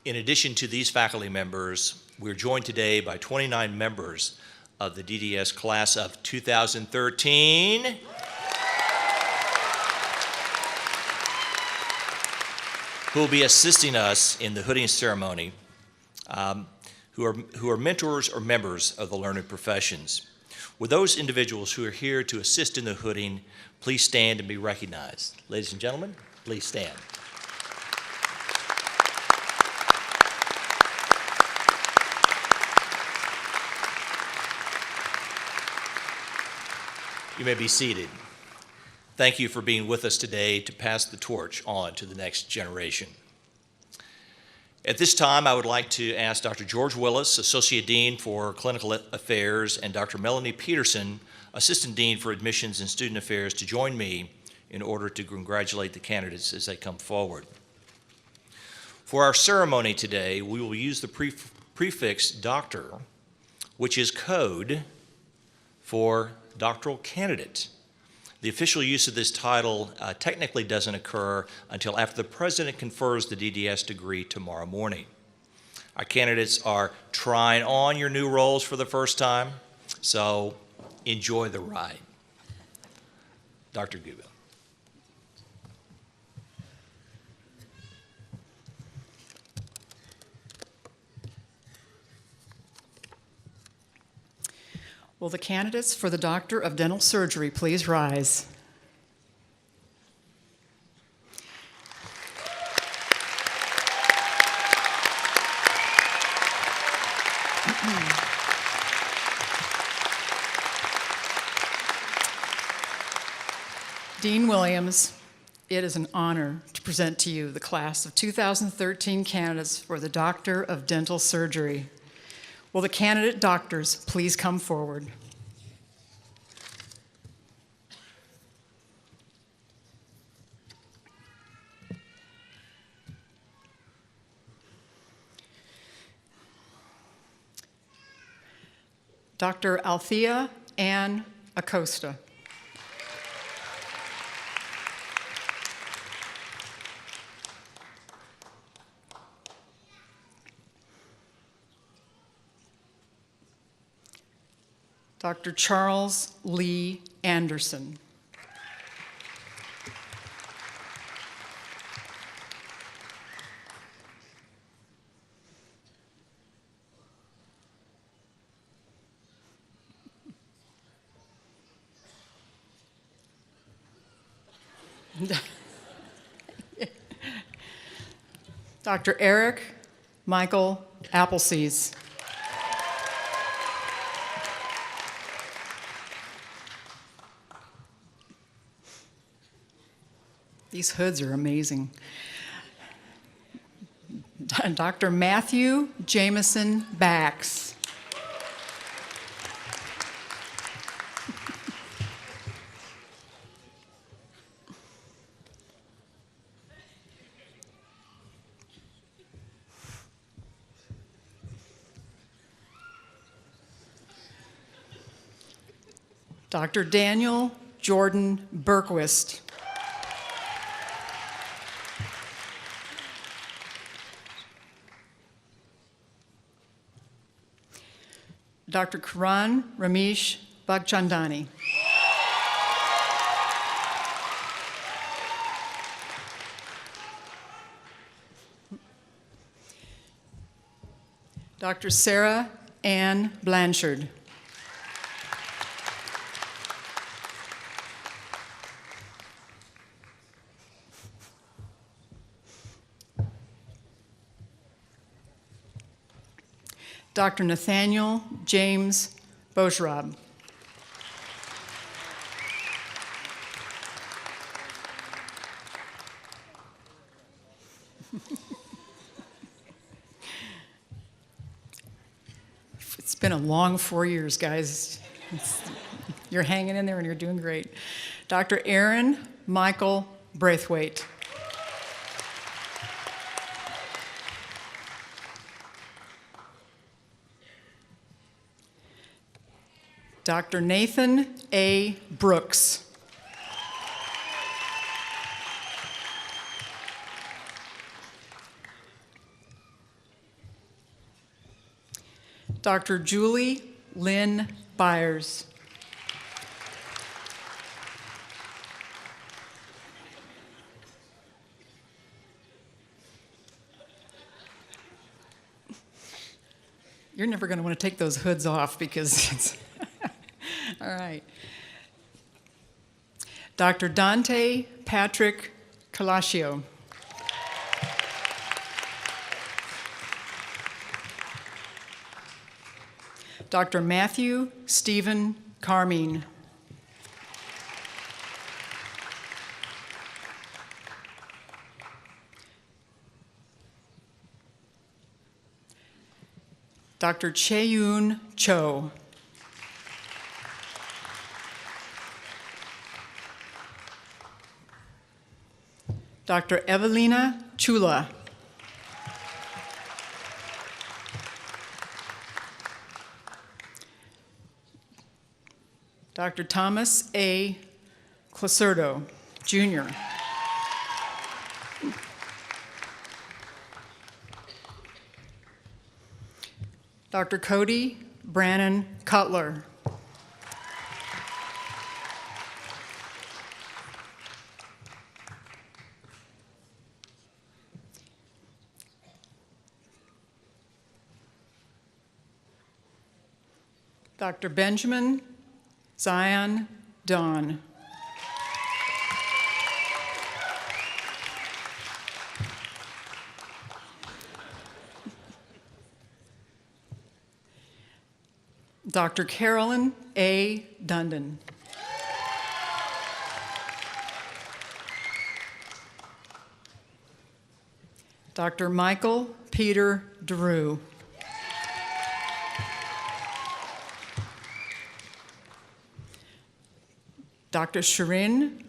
In addition to these faculty members, we're joined today by 29 members of the DDS class of 2013. Who will be assisting us in the hooding ceremony, who are mentors or members of the learned professions. With those individuals who are here to assist in the hooding, please stand and be recognized. Ladies and gentlemen, please stand. You may be seated. Thank you for being with us today to pass the torch on to the next generation. At this time, I would like to ask Dr. George Willis, Associate Dean for Clinical Affairs, and Dr. Melanie Peterson, Assistant Dean for Admissions and Student Affairs, to join me in order to congratulate the candidates as they come forward. For our ceremony today, we will use the prefix doctor, which is code for doctoral candidate. The official use of this title technically doesn't occur until after the President confers the DDS degree tomorrow morning. Our candidates are trying on your new roles for the first time, so enjoy the ride. Dr. Guba. Will the candidates for the Doctor of Dental Surgery please rise? Dean Williams, it is an honor to present to you the class of 2013 candidates for the Doctor of Dental Surgery. Will the candidate doctors please come forward? Dr. Althea Ann Acosta. Dr. Charles Lee Anderson. Dr. Eric Michael Appleseas. These hoods are amazing. Dr. Matthew Jameson Bax. Dr. Daniel Jordan Berquist. Dr. Karan Ramesh Bagchandani. Dr. Sarah Ann Blanchard. Dr. Nathaniel James Boshrab. been a long 4 years, guys. You're hanging in there and you're doing great. Dr. Aaron Michael Braithwaite. Dr. Nathan A. Brooks. Dr. Julie Lynn Byers. You're never going to want to take those hoods off because it's all right. Dr. Dante Patrick Calascio. Dr. Matthew Stephen Carmine. Dr. Chae-Yoon Cho. Dr. Evelina Chula. Dr. Thomas A. Clacerdo, Jr. Dr. Cody Brannon Cutler. Dr. Benjamin Zion Don. Dr. Carolyn A. Dundon. Dr. Michael Peter DeRue. Dr. Shirin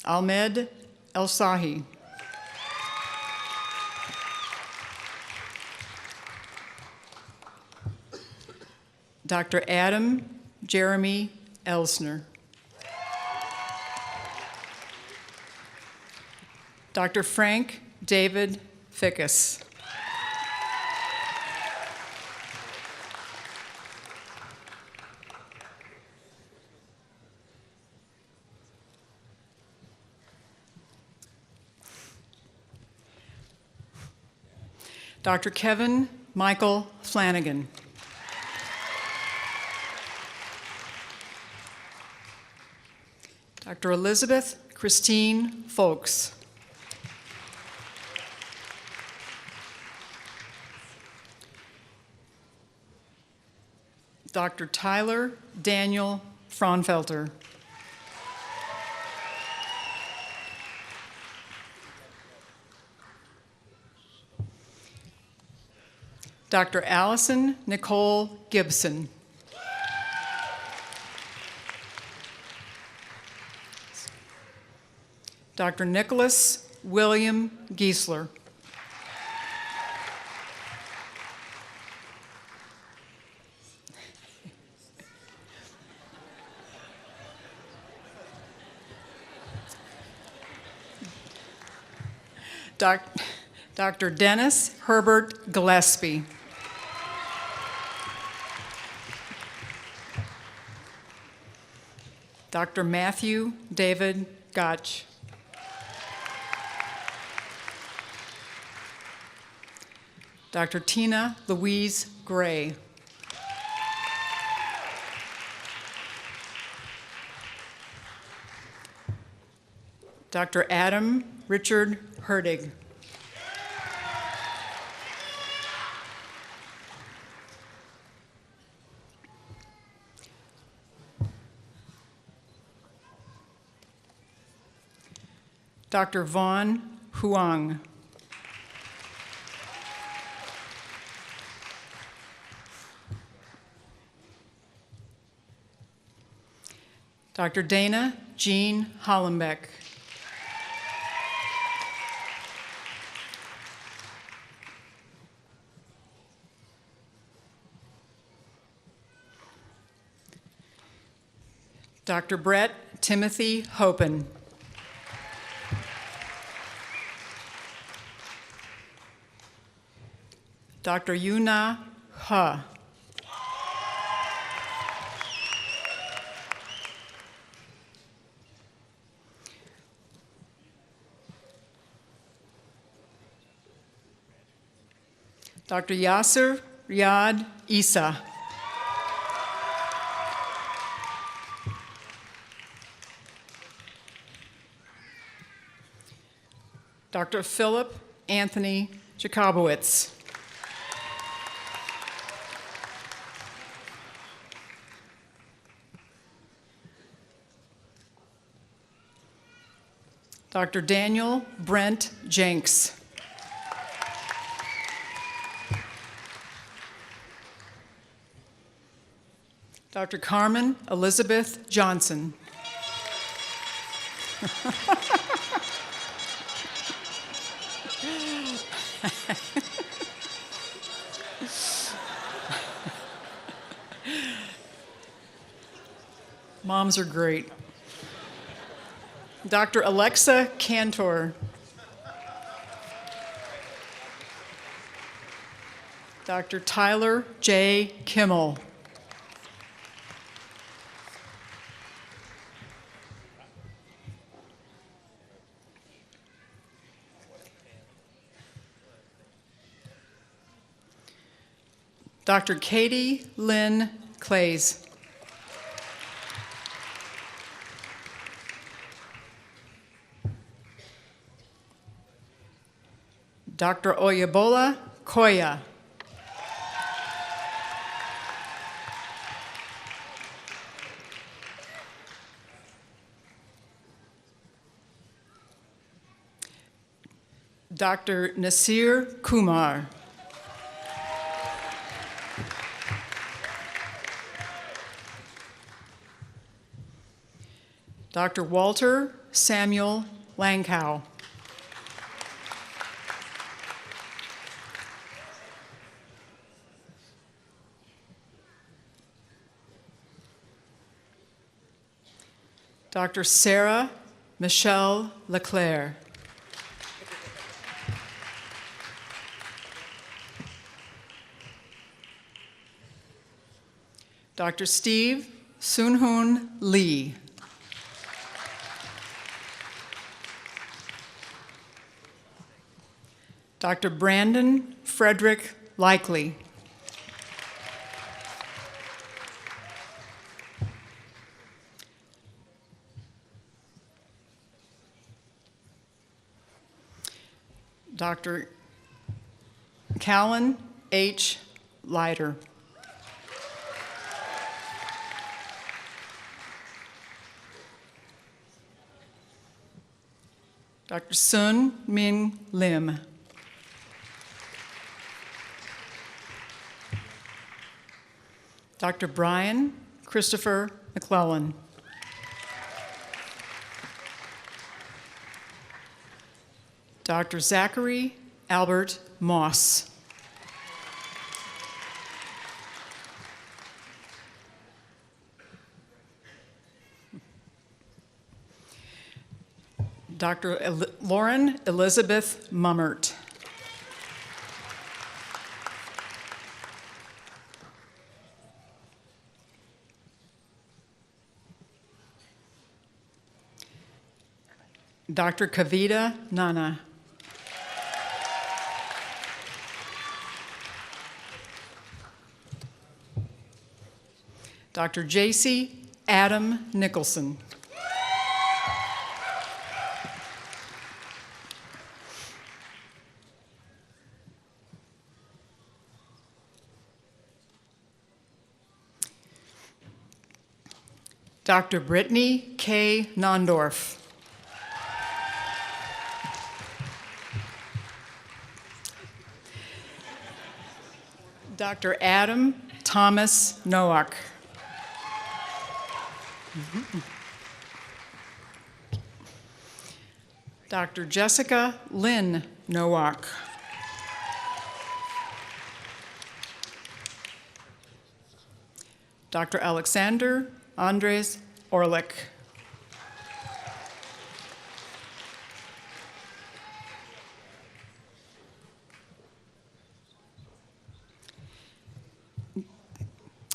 Ahmed El-Sahi. Dr. Adam Jeremy Elsner. Dr. Frank David Fickus. Dr. Kevin Michael Flanagan. Dr. Elizabeth Christine Folks. Dr. Tyler Daniel Fraunfelter. Dr. Allison Nicole Gibson. Dr. Nicholas William Giesler. Dr. Dennis Herbert Gillespie. Dr. Matthew David Gotch. Dr. Tina Louise Gray. Dr. Adam Richard Herdig. Dr. Vaughn Huang. Dr. Dana Jean Hollenbeck. Dr. Brett Timothy Hopen. Dr. Yuna Ha. Dr. Yasser Riyad Isa. Dr. Philip Anthony Jakobowitz. Dr. Daniel Brent Jenks. Dr. Carmen Elizabeth Johnson. Moms are great. Dr. Alexa Cantor. Dr. Tyler J. Kimmel. Dr. Katie Lynn Clays. Dr. Oyebola Koya. Dr. Nasir Kumar. Dr. Walter Samuel Langkow. Dr. Sarah Michelle Leclerc. Dr. Steve Sunhoon Lee. Dr. Brandon Frederick Likely. Dr. Callan H. Leiter. Dr. Sun Min Lim. Dr. Brian Christopher McClellan. Dr. Zachary Albert Moss. Dr. Lauren Elizabeth Mummert. Dr. Kavita Nana. Dr. J.C. Adam Nicholson. Dr. Brittany K. Nondorf. Dr. Adam Thomas Nowak. Dr. Jessica Lynn Nowak. Dr. Alexander Andres Orlik.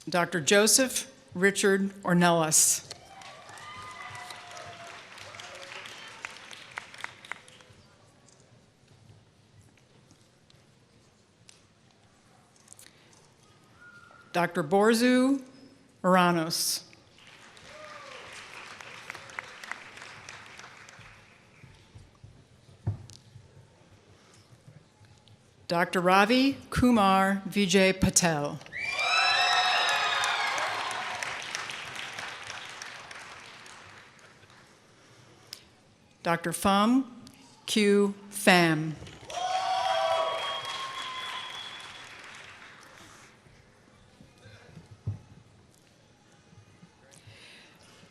Dr. Joseph Richard Ornelas. Dr. Borzu Oranos. Dr. Ravi Kumar Vijay Patel. Dr. Pham Q. Pham.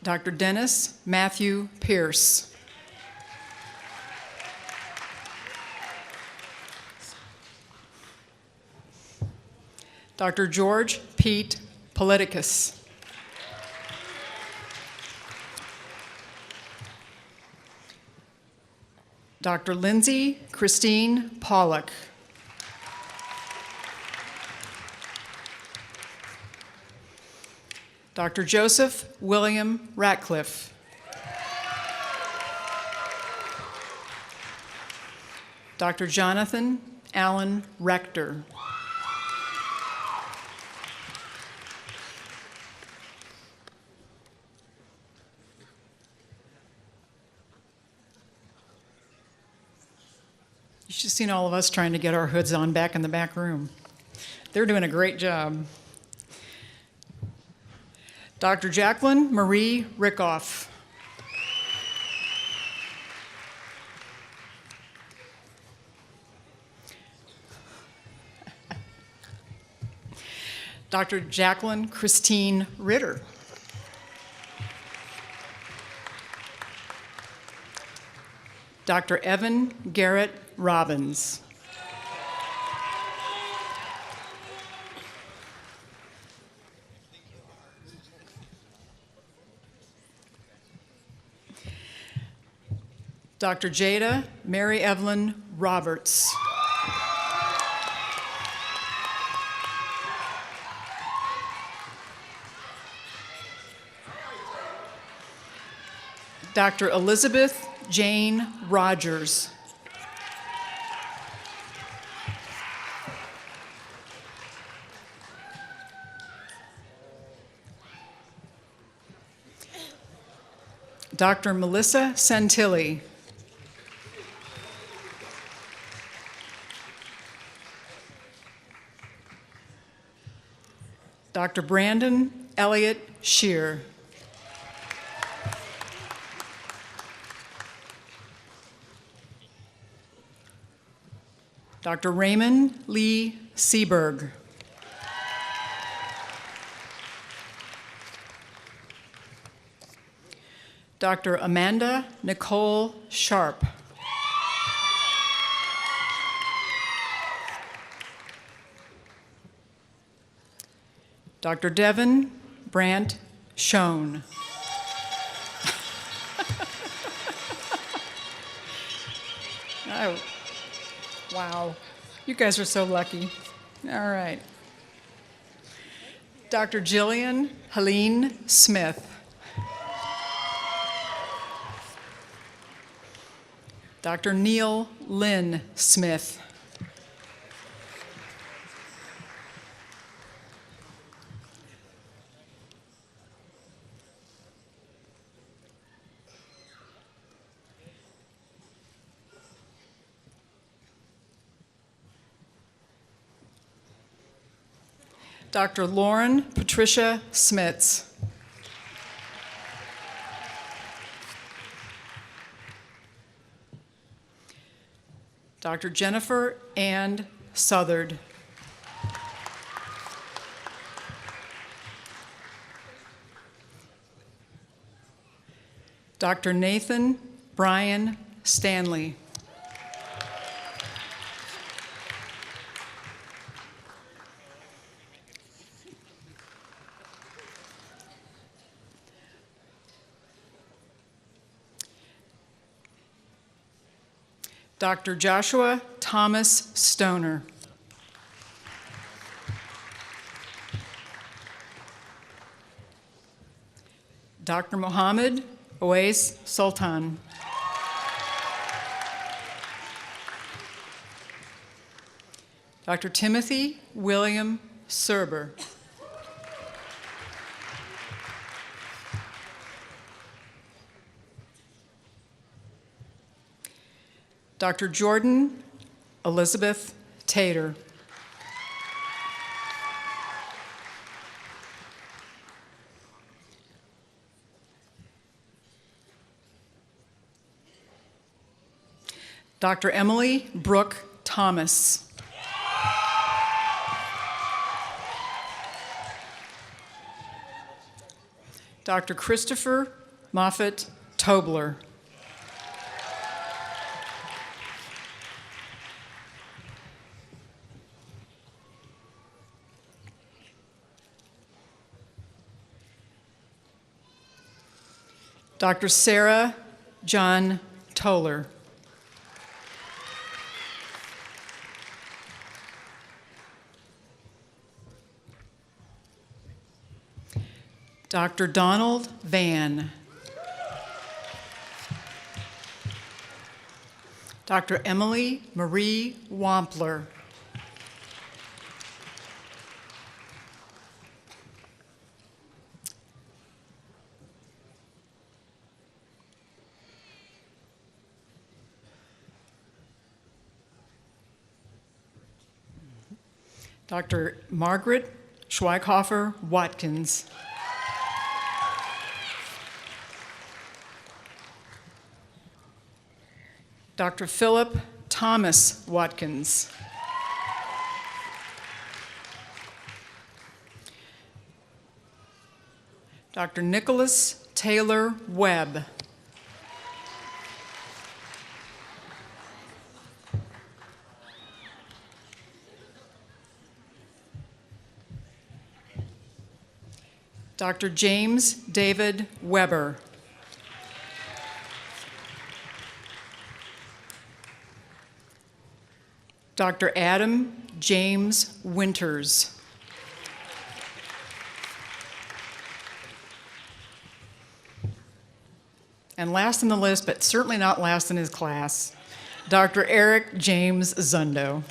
Dr. Dennis Matthew Pierce. Dr. George Pete Politicus. Dr. Lindsay Christine Pollock. Dr. Joseph William Ratcliffe. Dr. Jonathan Allen Rector. You should have seen all of us trying to get our hoods on back in the back room. They're doing a great job. Dr. Jacqueline Marie Rickoff. Dr. Jacqueline Christine Ritter. Dr. Evan Garrett Robbins. Dr. Jada Mary Evelyn Roberts. Dr. Elizabeth Jane Rogers. Dr. Melissa Santilli. Dr. Brandon Elliott Shear. Dr. Raymond Lee Seberg. Dr. Amanda Nicole Sharp. Dr. Devin Brandt Schoen. Oh, wow. You guys are so lucky. All right. Dr. Jillian Helene Smith. Dr. Neil Lynn Smith. Dr. Lauren Patricia Smits. Dr. Jennifer Ann Southard. Dr. Nathan Brian Stanley. Dr. Joshua Thomas Stoner. Dr. Mohammed Owais Sultan. Dr. Timothy William Serber. Dr. Jordan Elizabeth Tater. Dr. Emily Brooke Thomas. Dr. Christopher Moffett Tobler. Dr. Sarah John Toller. Dr. Donald Van. Dr. Emily Marie Wampler. Dr. Margaret Schweighofer Watkins. Dr. Philip Thomas Watkins. Dr. Nicholas Taylor Webb. Dr. James David Weber. Dr. Adam James Winters. And last in the list, but certainly not last in his class, Dr. Eric James Zundo.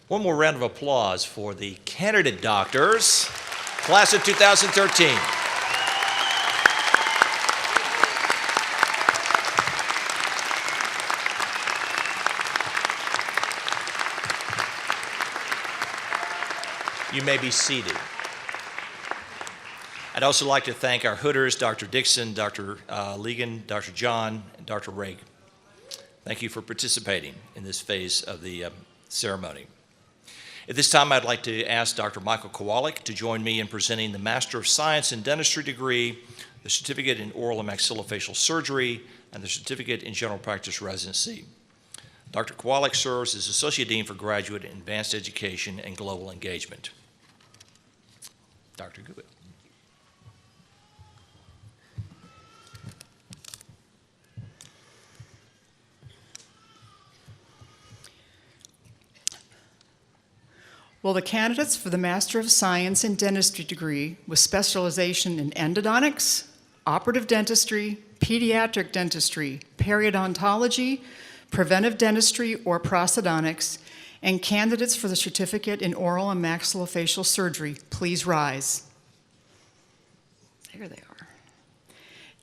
One more round of applause for the candidate doctors, class of 2013. You may be seated. I'd also like to thank our hooders, Dr. Dixon, Dr. Legan, Dr. John, and Dr. Raig. Thank you for participating in this phase of the ceremony. At this time, I'd like to ask Dr. Michael Kowalik to join me in presenting the Master of Science in Dentistry degree, the Certificate in Oral and Maxillofacial Surgery, and the Certificate in General Practice Residency. Dr. Kowalik serves as Associate Dean for Graduate and Advanced Education and Global Engagement. Dr. Gubit. Will the candidates for the Master of Science in Dentistry degree with specialization in endodontics, operative dentistry, pediatric dentistry, periodontology, preventive dentistry or prosthodontics, and candidates for the certificate in oral and maxillofacial surgery, please rise. There they are.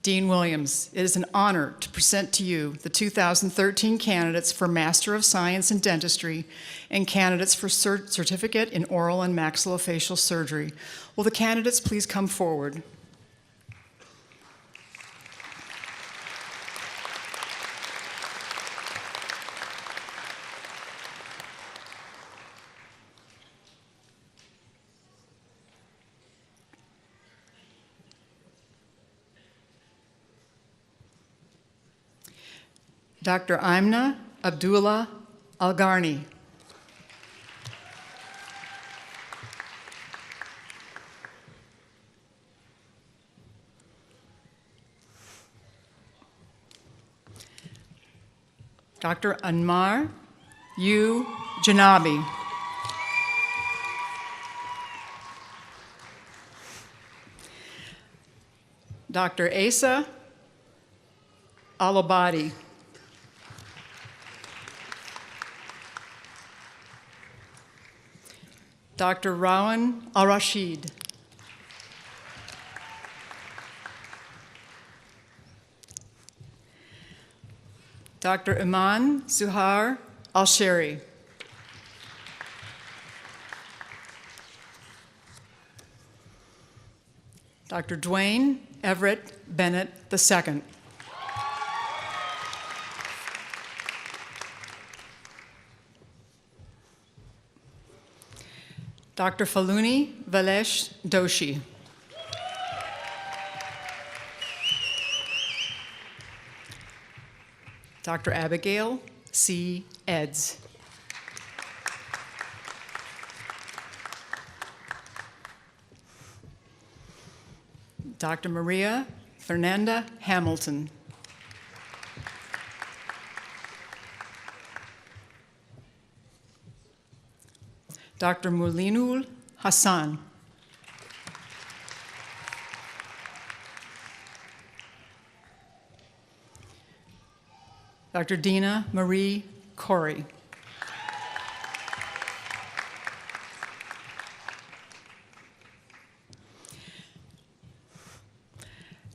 Dean Williams, it is an honor to present to you the 2013 candidates for Master of Science in Dentistry and candidates for certificate in oral and maxillofacial surgery. Will the candidates please come forward? Dr. Imna Abdullah Algarni. Dr. Anmar U. Janabi. Dr. Asa Alabadi. Dr. Rawan Al-Rashid. Dr. Iman Zuhar Al-Sheri. Dr. Dwayne Everett Bennett II. Dr. Faluni Valesh Doshi. Dr. Abigail C. Eds. Dr. Maria Fernanda Hamilton. Dr. Mulinul Hassan. Dr. Dina Marie Corey.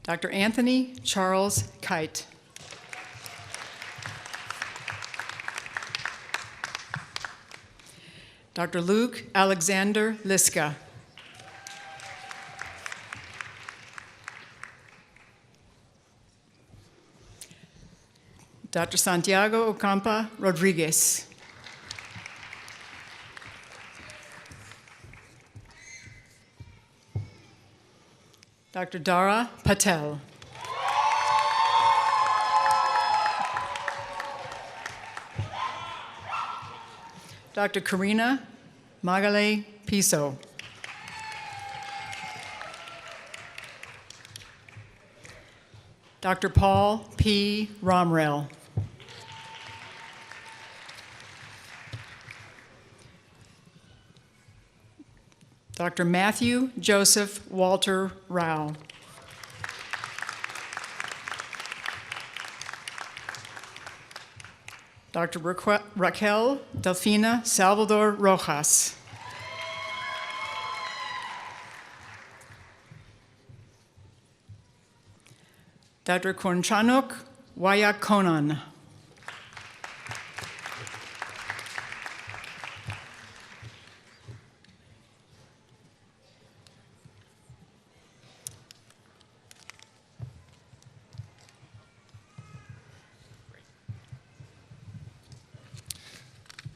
Dr. Anthony Charles Kite. Dr. Luke Alexander Liska. Dr. Santiago Ocampa Rodriguez. Dr. Dara Patel. Dr. Karina Magale Piso. Dr. Paul P. Romrell. Dr. Matthew Joseph Walter Rao. Dr. Raquel Delfina Salvador Rojas. Dr. Konchanuk Wayakonan.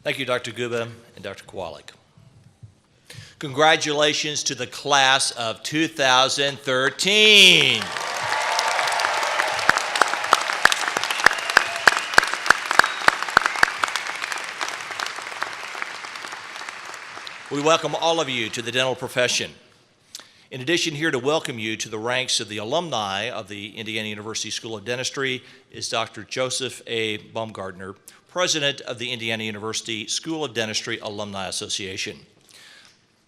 Thank you, Dr. Guba and Dr. Kowalik. Congratulations to the class of 2013. We welcome all of you to the dental profession. In addition, here to welcome you to the ranks of the alumni of the Indiana University School of Dentistry is Dr. Joseph A. Baumgartner, President of the Indiana University School of Dentistry Alumni Association.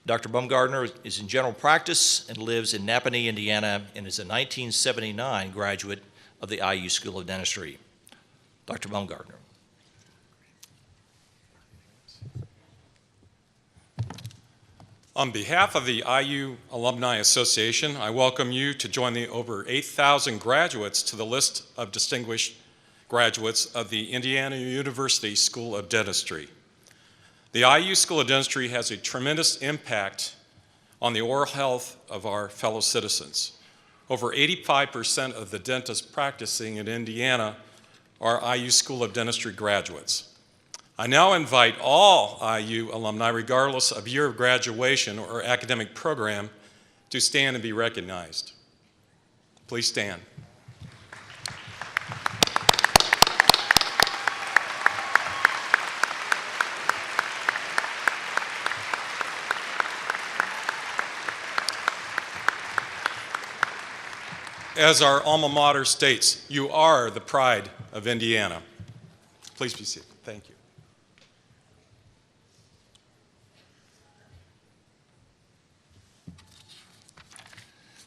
Dr. Baumgartner is in general practice and lives in Napanee, Indiana, and is a 1979 graduate of the IU School of Dentistry. Dr. Baumgartner. On behalf of the IU Alumni Association, I welcome you to join the over 8,000 graduates to the list of distinguished graduates of the Indiana University School of Dentistry. The IU School of Dentistry has a tremendous impact on the oral health of our fellow citizens. Over 85% of the dentists practicing in Indiana are IU School of Dentistry graduates. I now invite all IU alumni, regardless of year of graduation or academic program, to stand and be recognized. Please stand. As our alma mater states, you are the pride of Indiana. Please be seated. Thank you.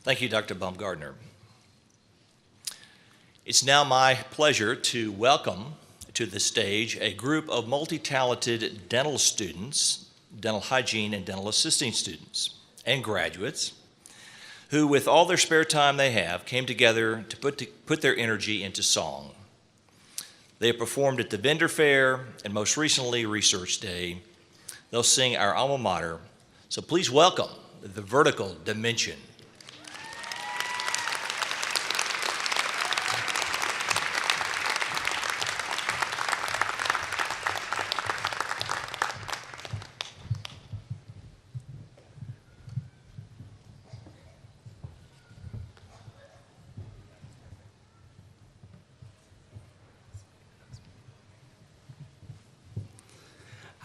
Thank you, Dr. Baumgartner. It's now my pleasure to welcome to the stage a group of multi-talented dental students, dental hygiene and dental assisting students, and graduates who, with all their spare time they have, came together to put their energy into song. They have performed at the vendor fair and most recently Research Day. They'll sing our alma mater, so please welcome the Vertical Dimension.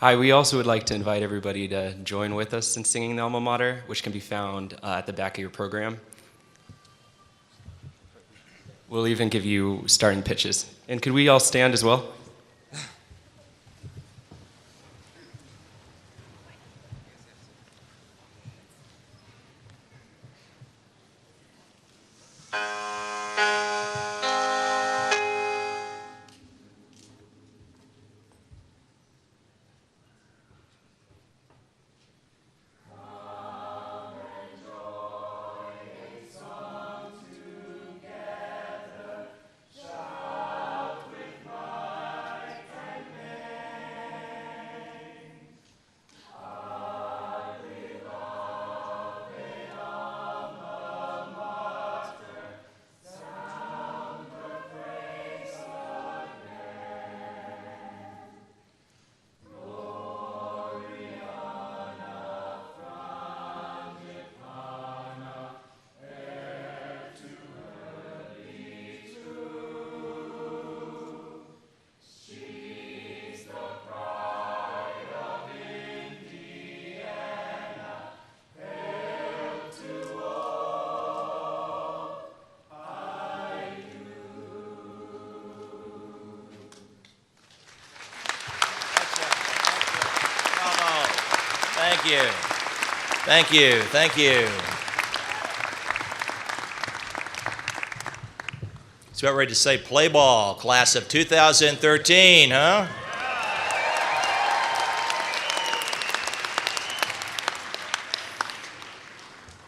Hi, we also would like to invite everybody to join with us in singing the alma mater, which can be found at the back of your program. We'll even give you starting pitches. And could we all stand as well? Thank you. Thank you. Thank you. It's about ready to say play ball, class of 2013, huh?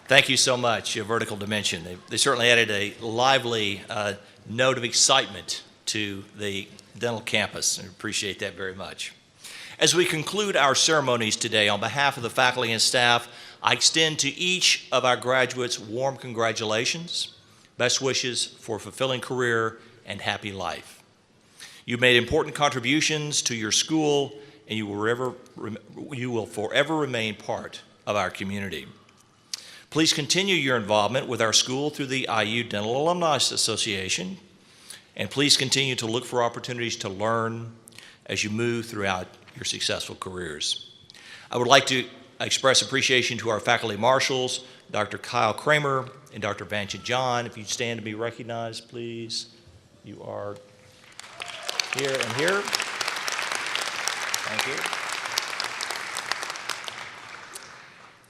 Thank you so much, Vertical Dimension. They certainly added a lively note of excitement to the dental campus. I appreciate that very much. As we conclude our ceremonies today, on behalf of the faculty and staff, I extend to each of our graduates warm congratulations, best wishes for a fulfilling career and happy life. You've made important contributions to your school, and you will forever remain part of our community. Please continue your involvement with our school through the IU Dental Alumni Association, and please continue to look for opportunities to learn as you move throughout your successful careers. I would like to express appreciation to our faculty marshals, Dr. Kyle Kramer and Dr. Vancha John. If you'd stand to be recognized, please. You are here and here. Thank you.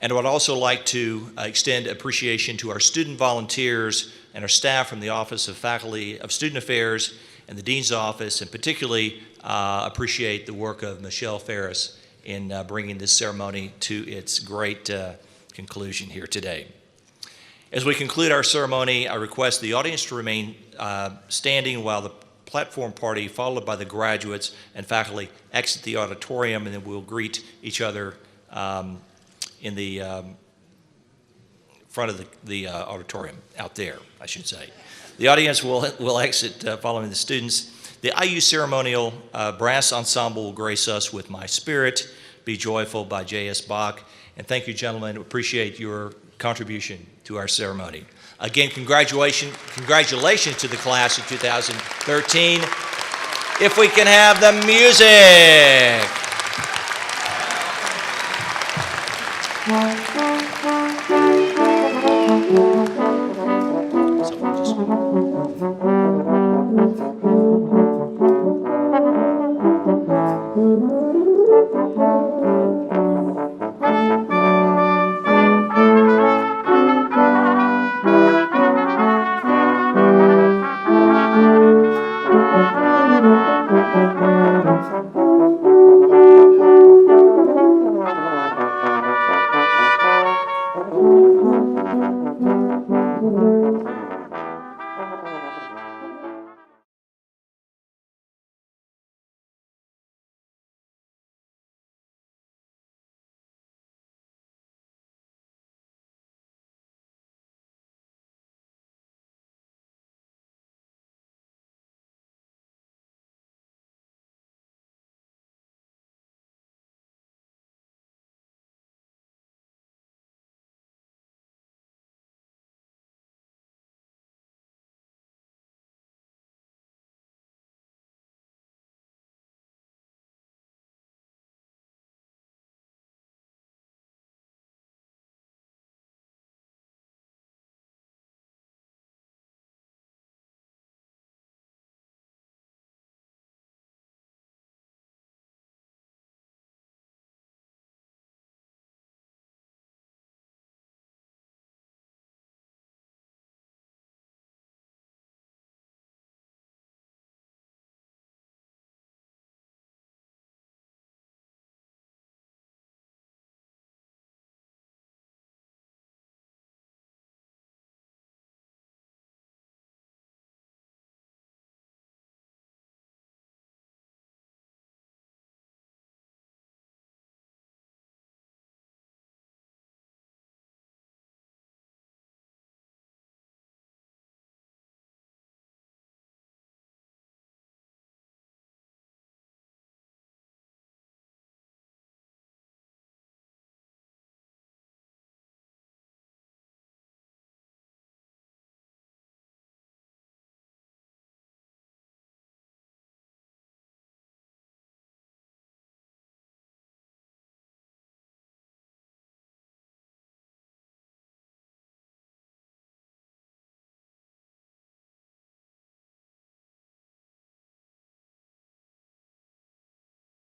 And I would also like to extend appreciation to our student volunteers and our staff from the Office of Faculty of Student Affairs and the Dean's Office, and particularly appreciate the work of Michelle Ferris in bringing this ceremony to its great conclusion here today. As we conclude our ceremony, I request the audience to remain standing while the platform party, followed by the graduates and faculty, exit the auditorium, and then we'll greet each other in the front of the auditorium, out there, I should say. The audience will exit following the students. The IU Ceremonial Brass Ensemble will grace us with My Spirit, Be Joyful by J.S. Bach. And thank you, gentlemen. Appreciate your contribution to our ceremony. Again, congratulations to the class of 2013. If we can have the music. Someone just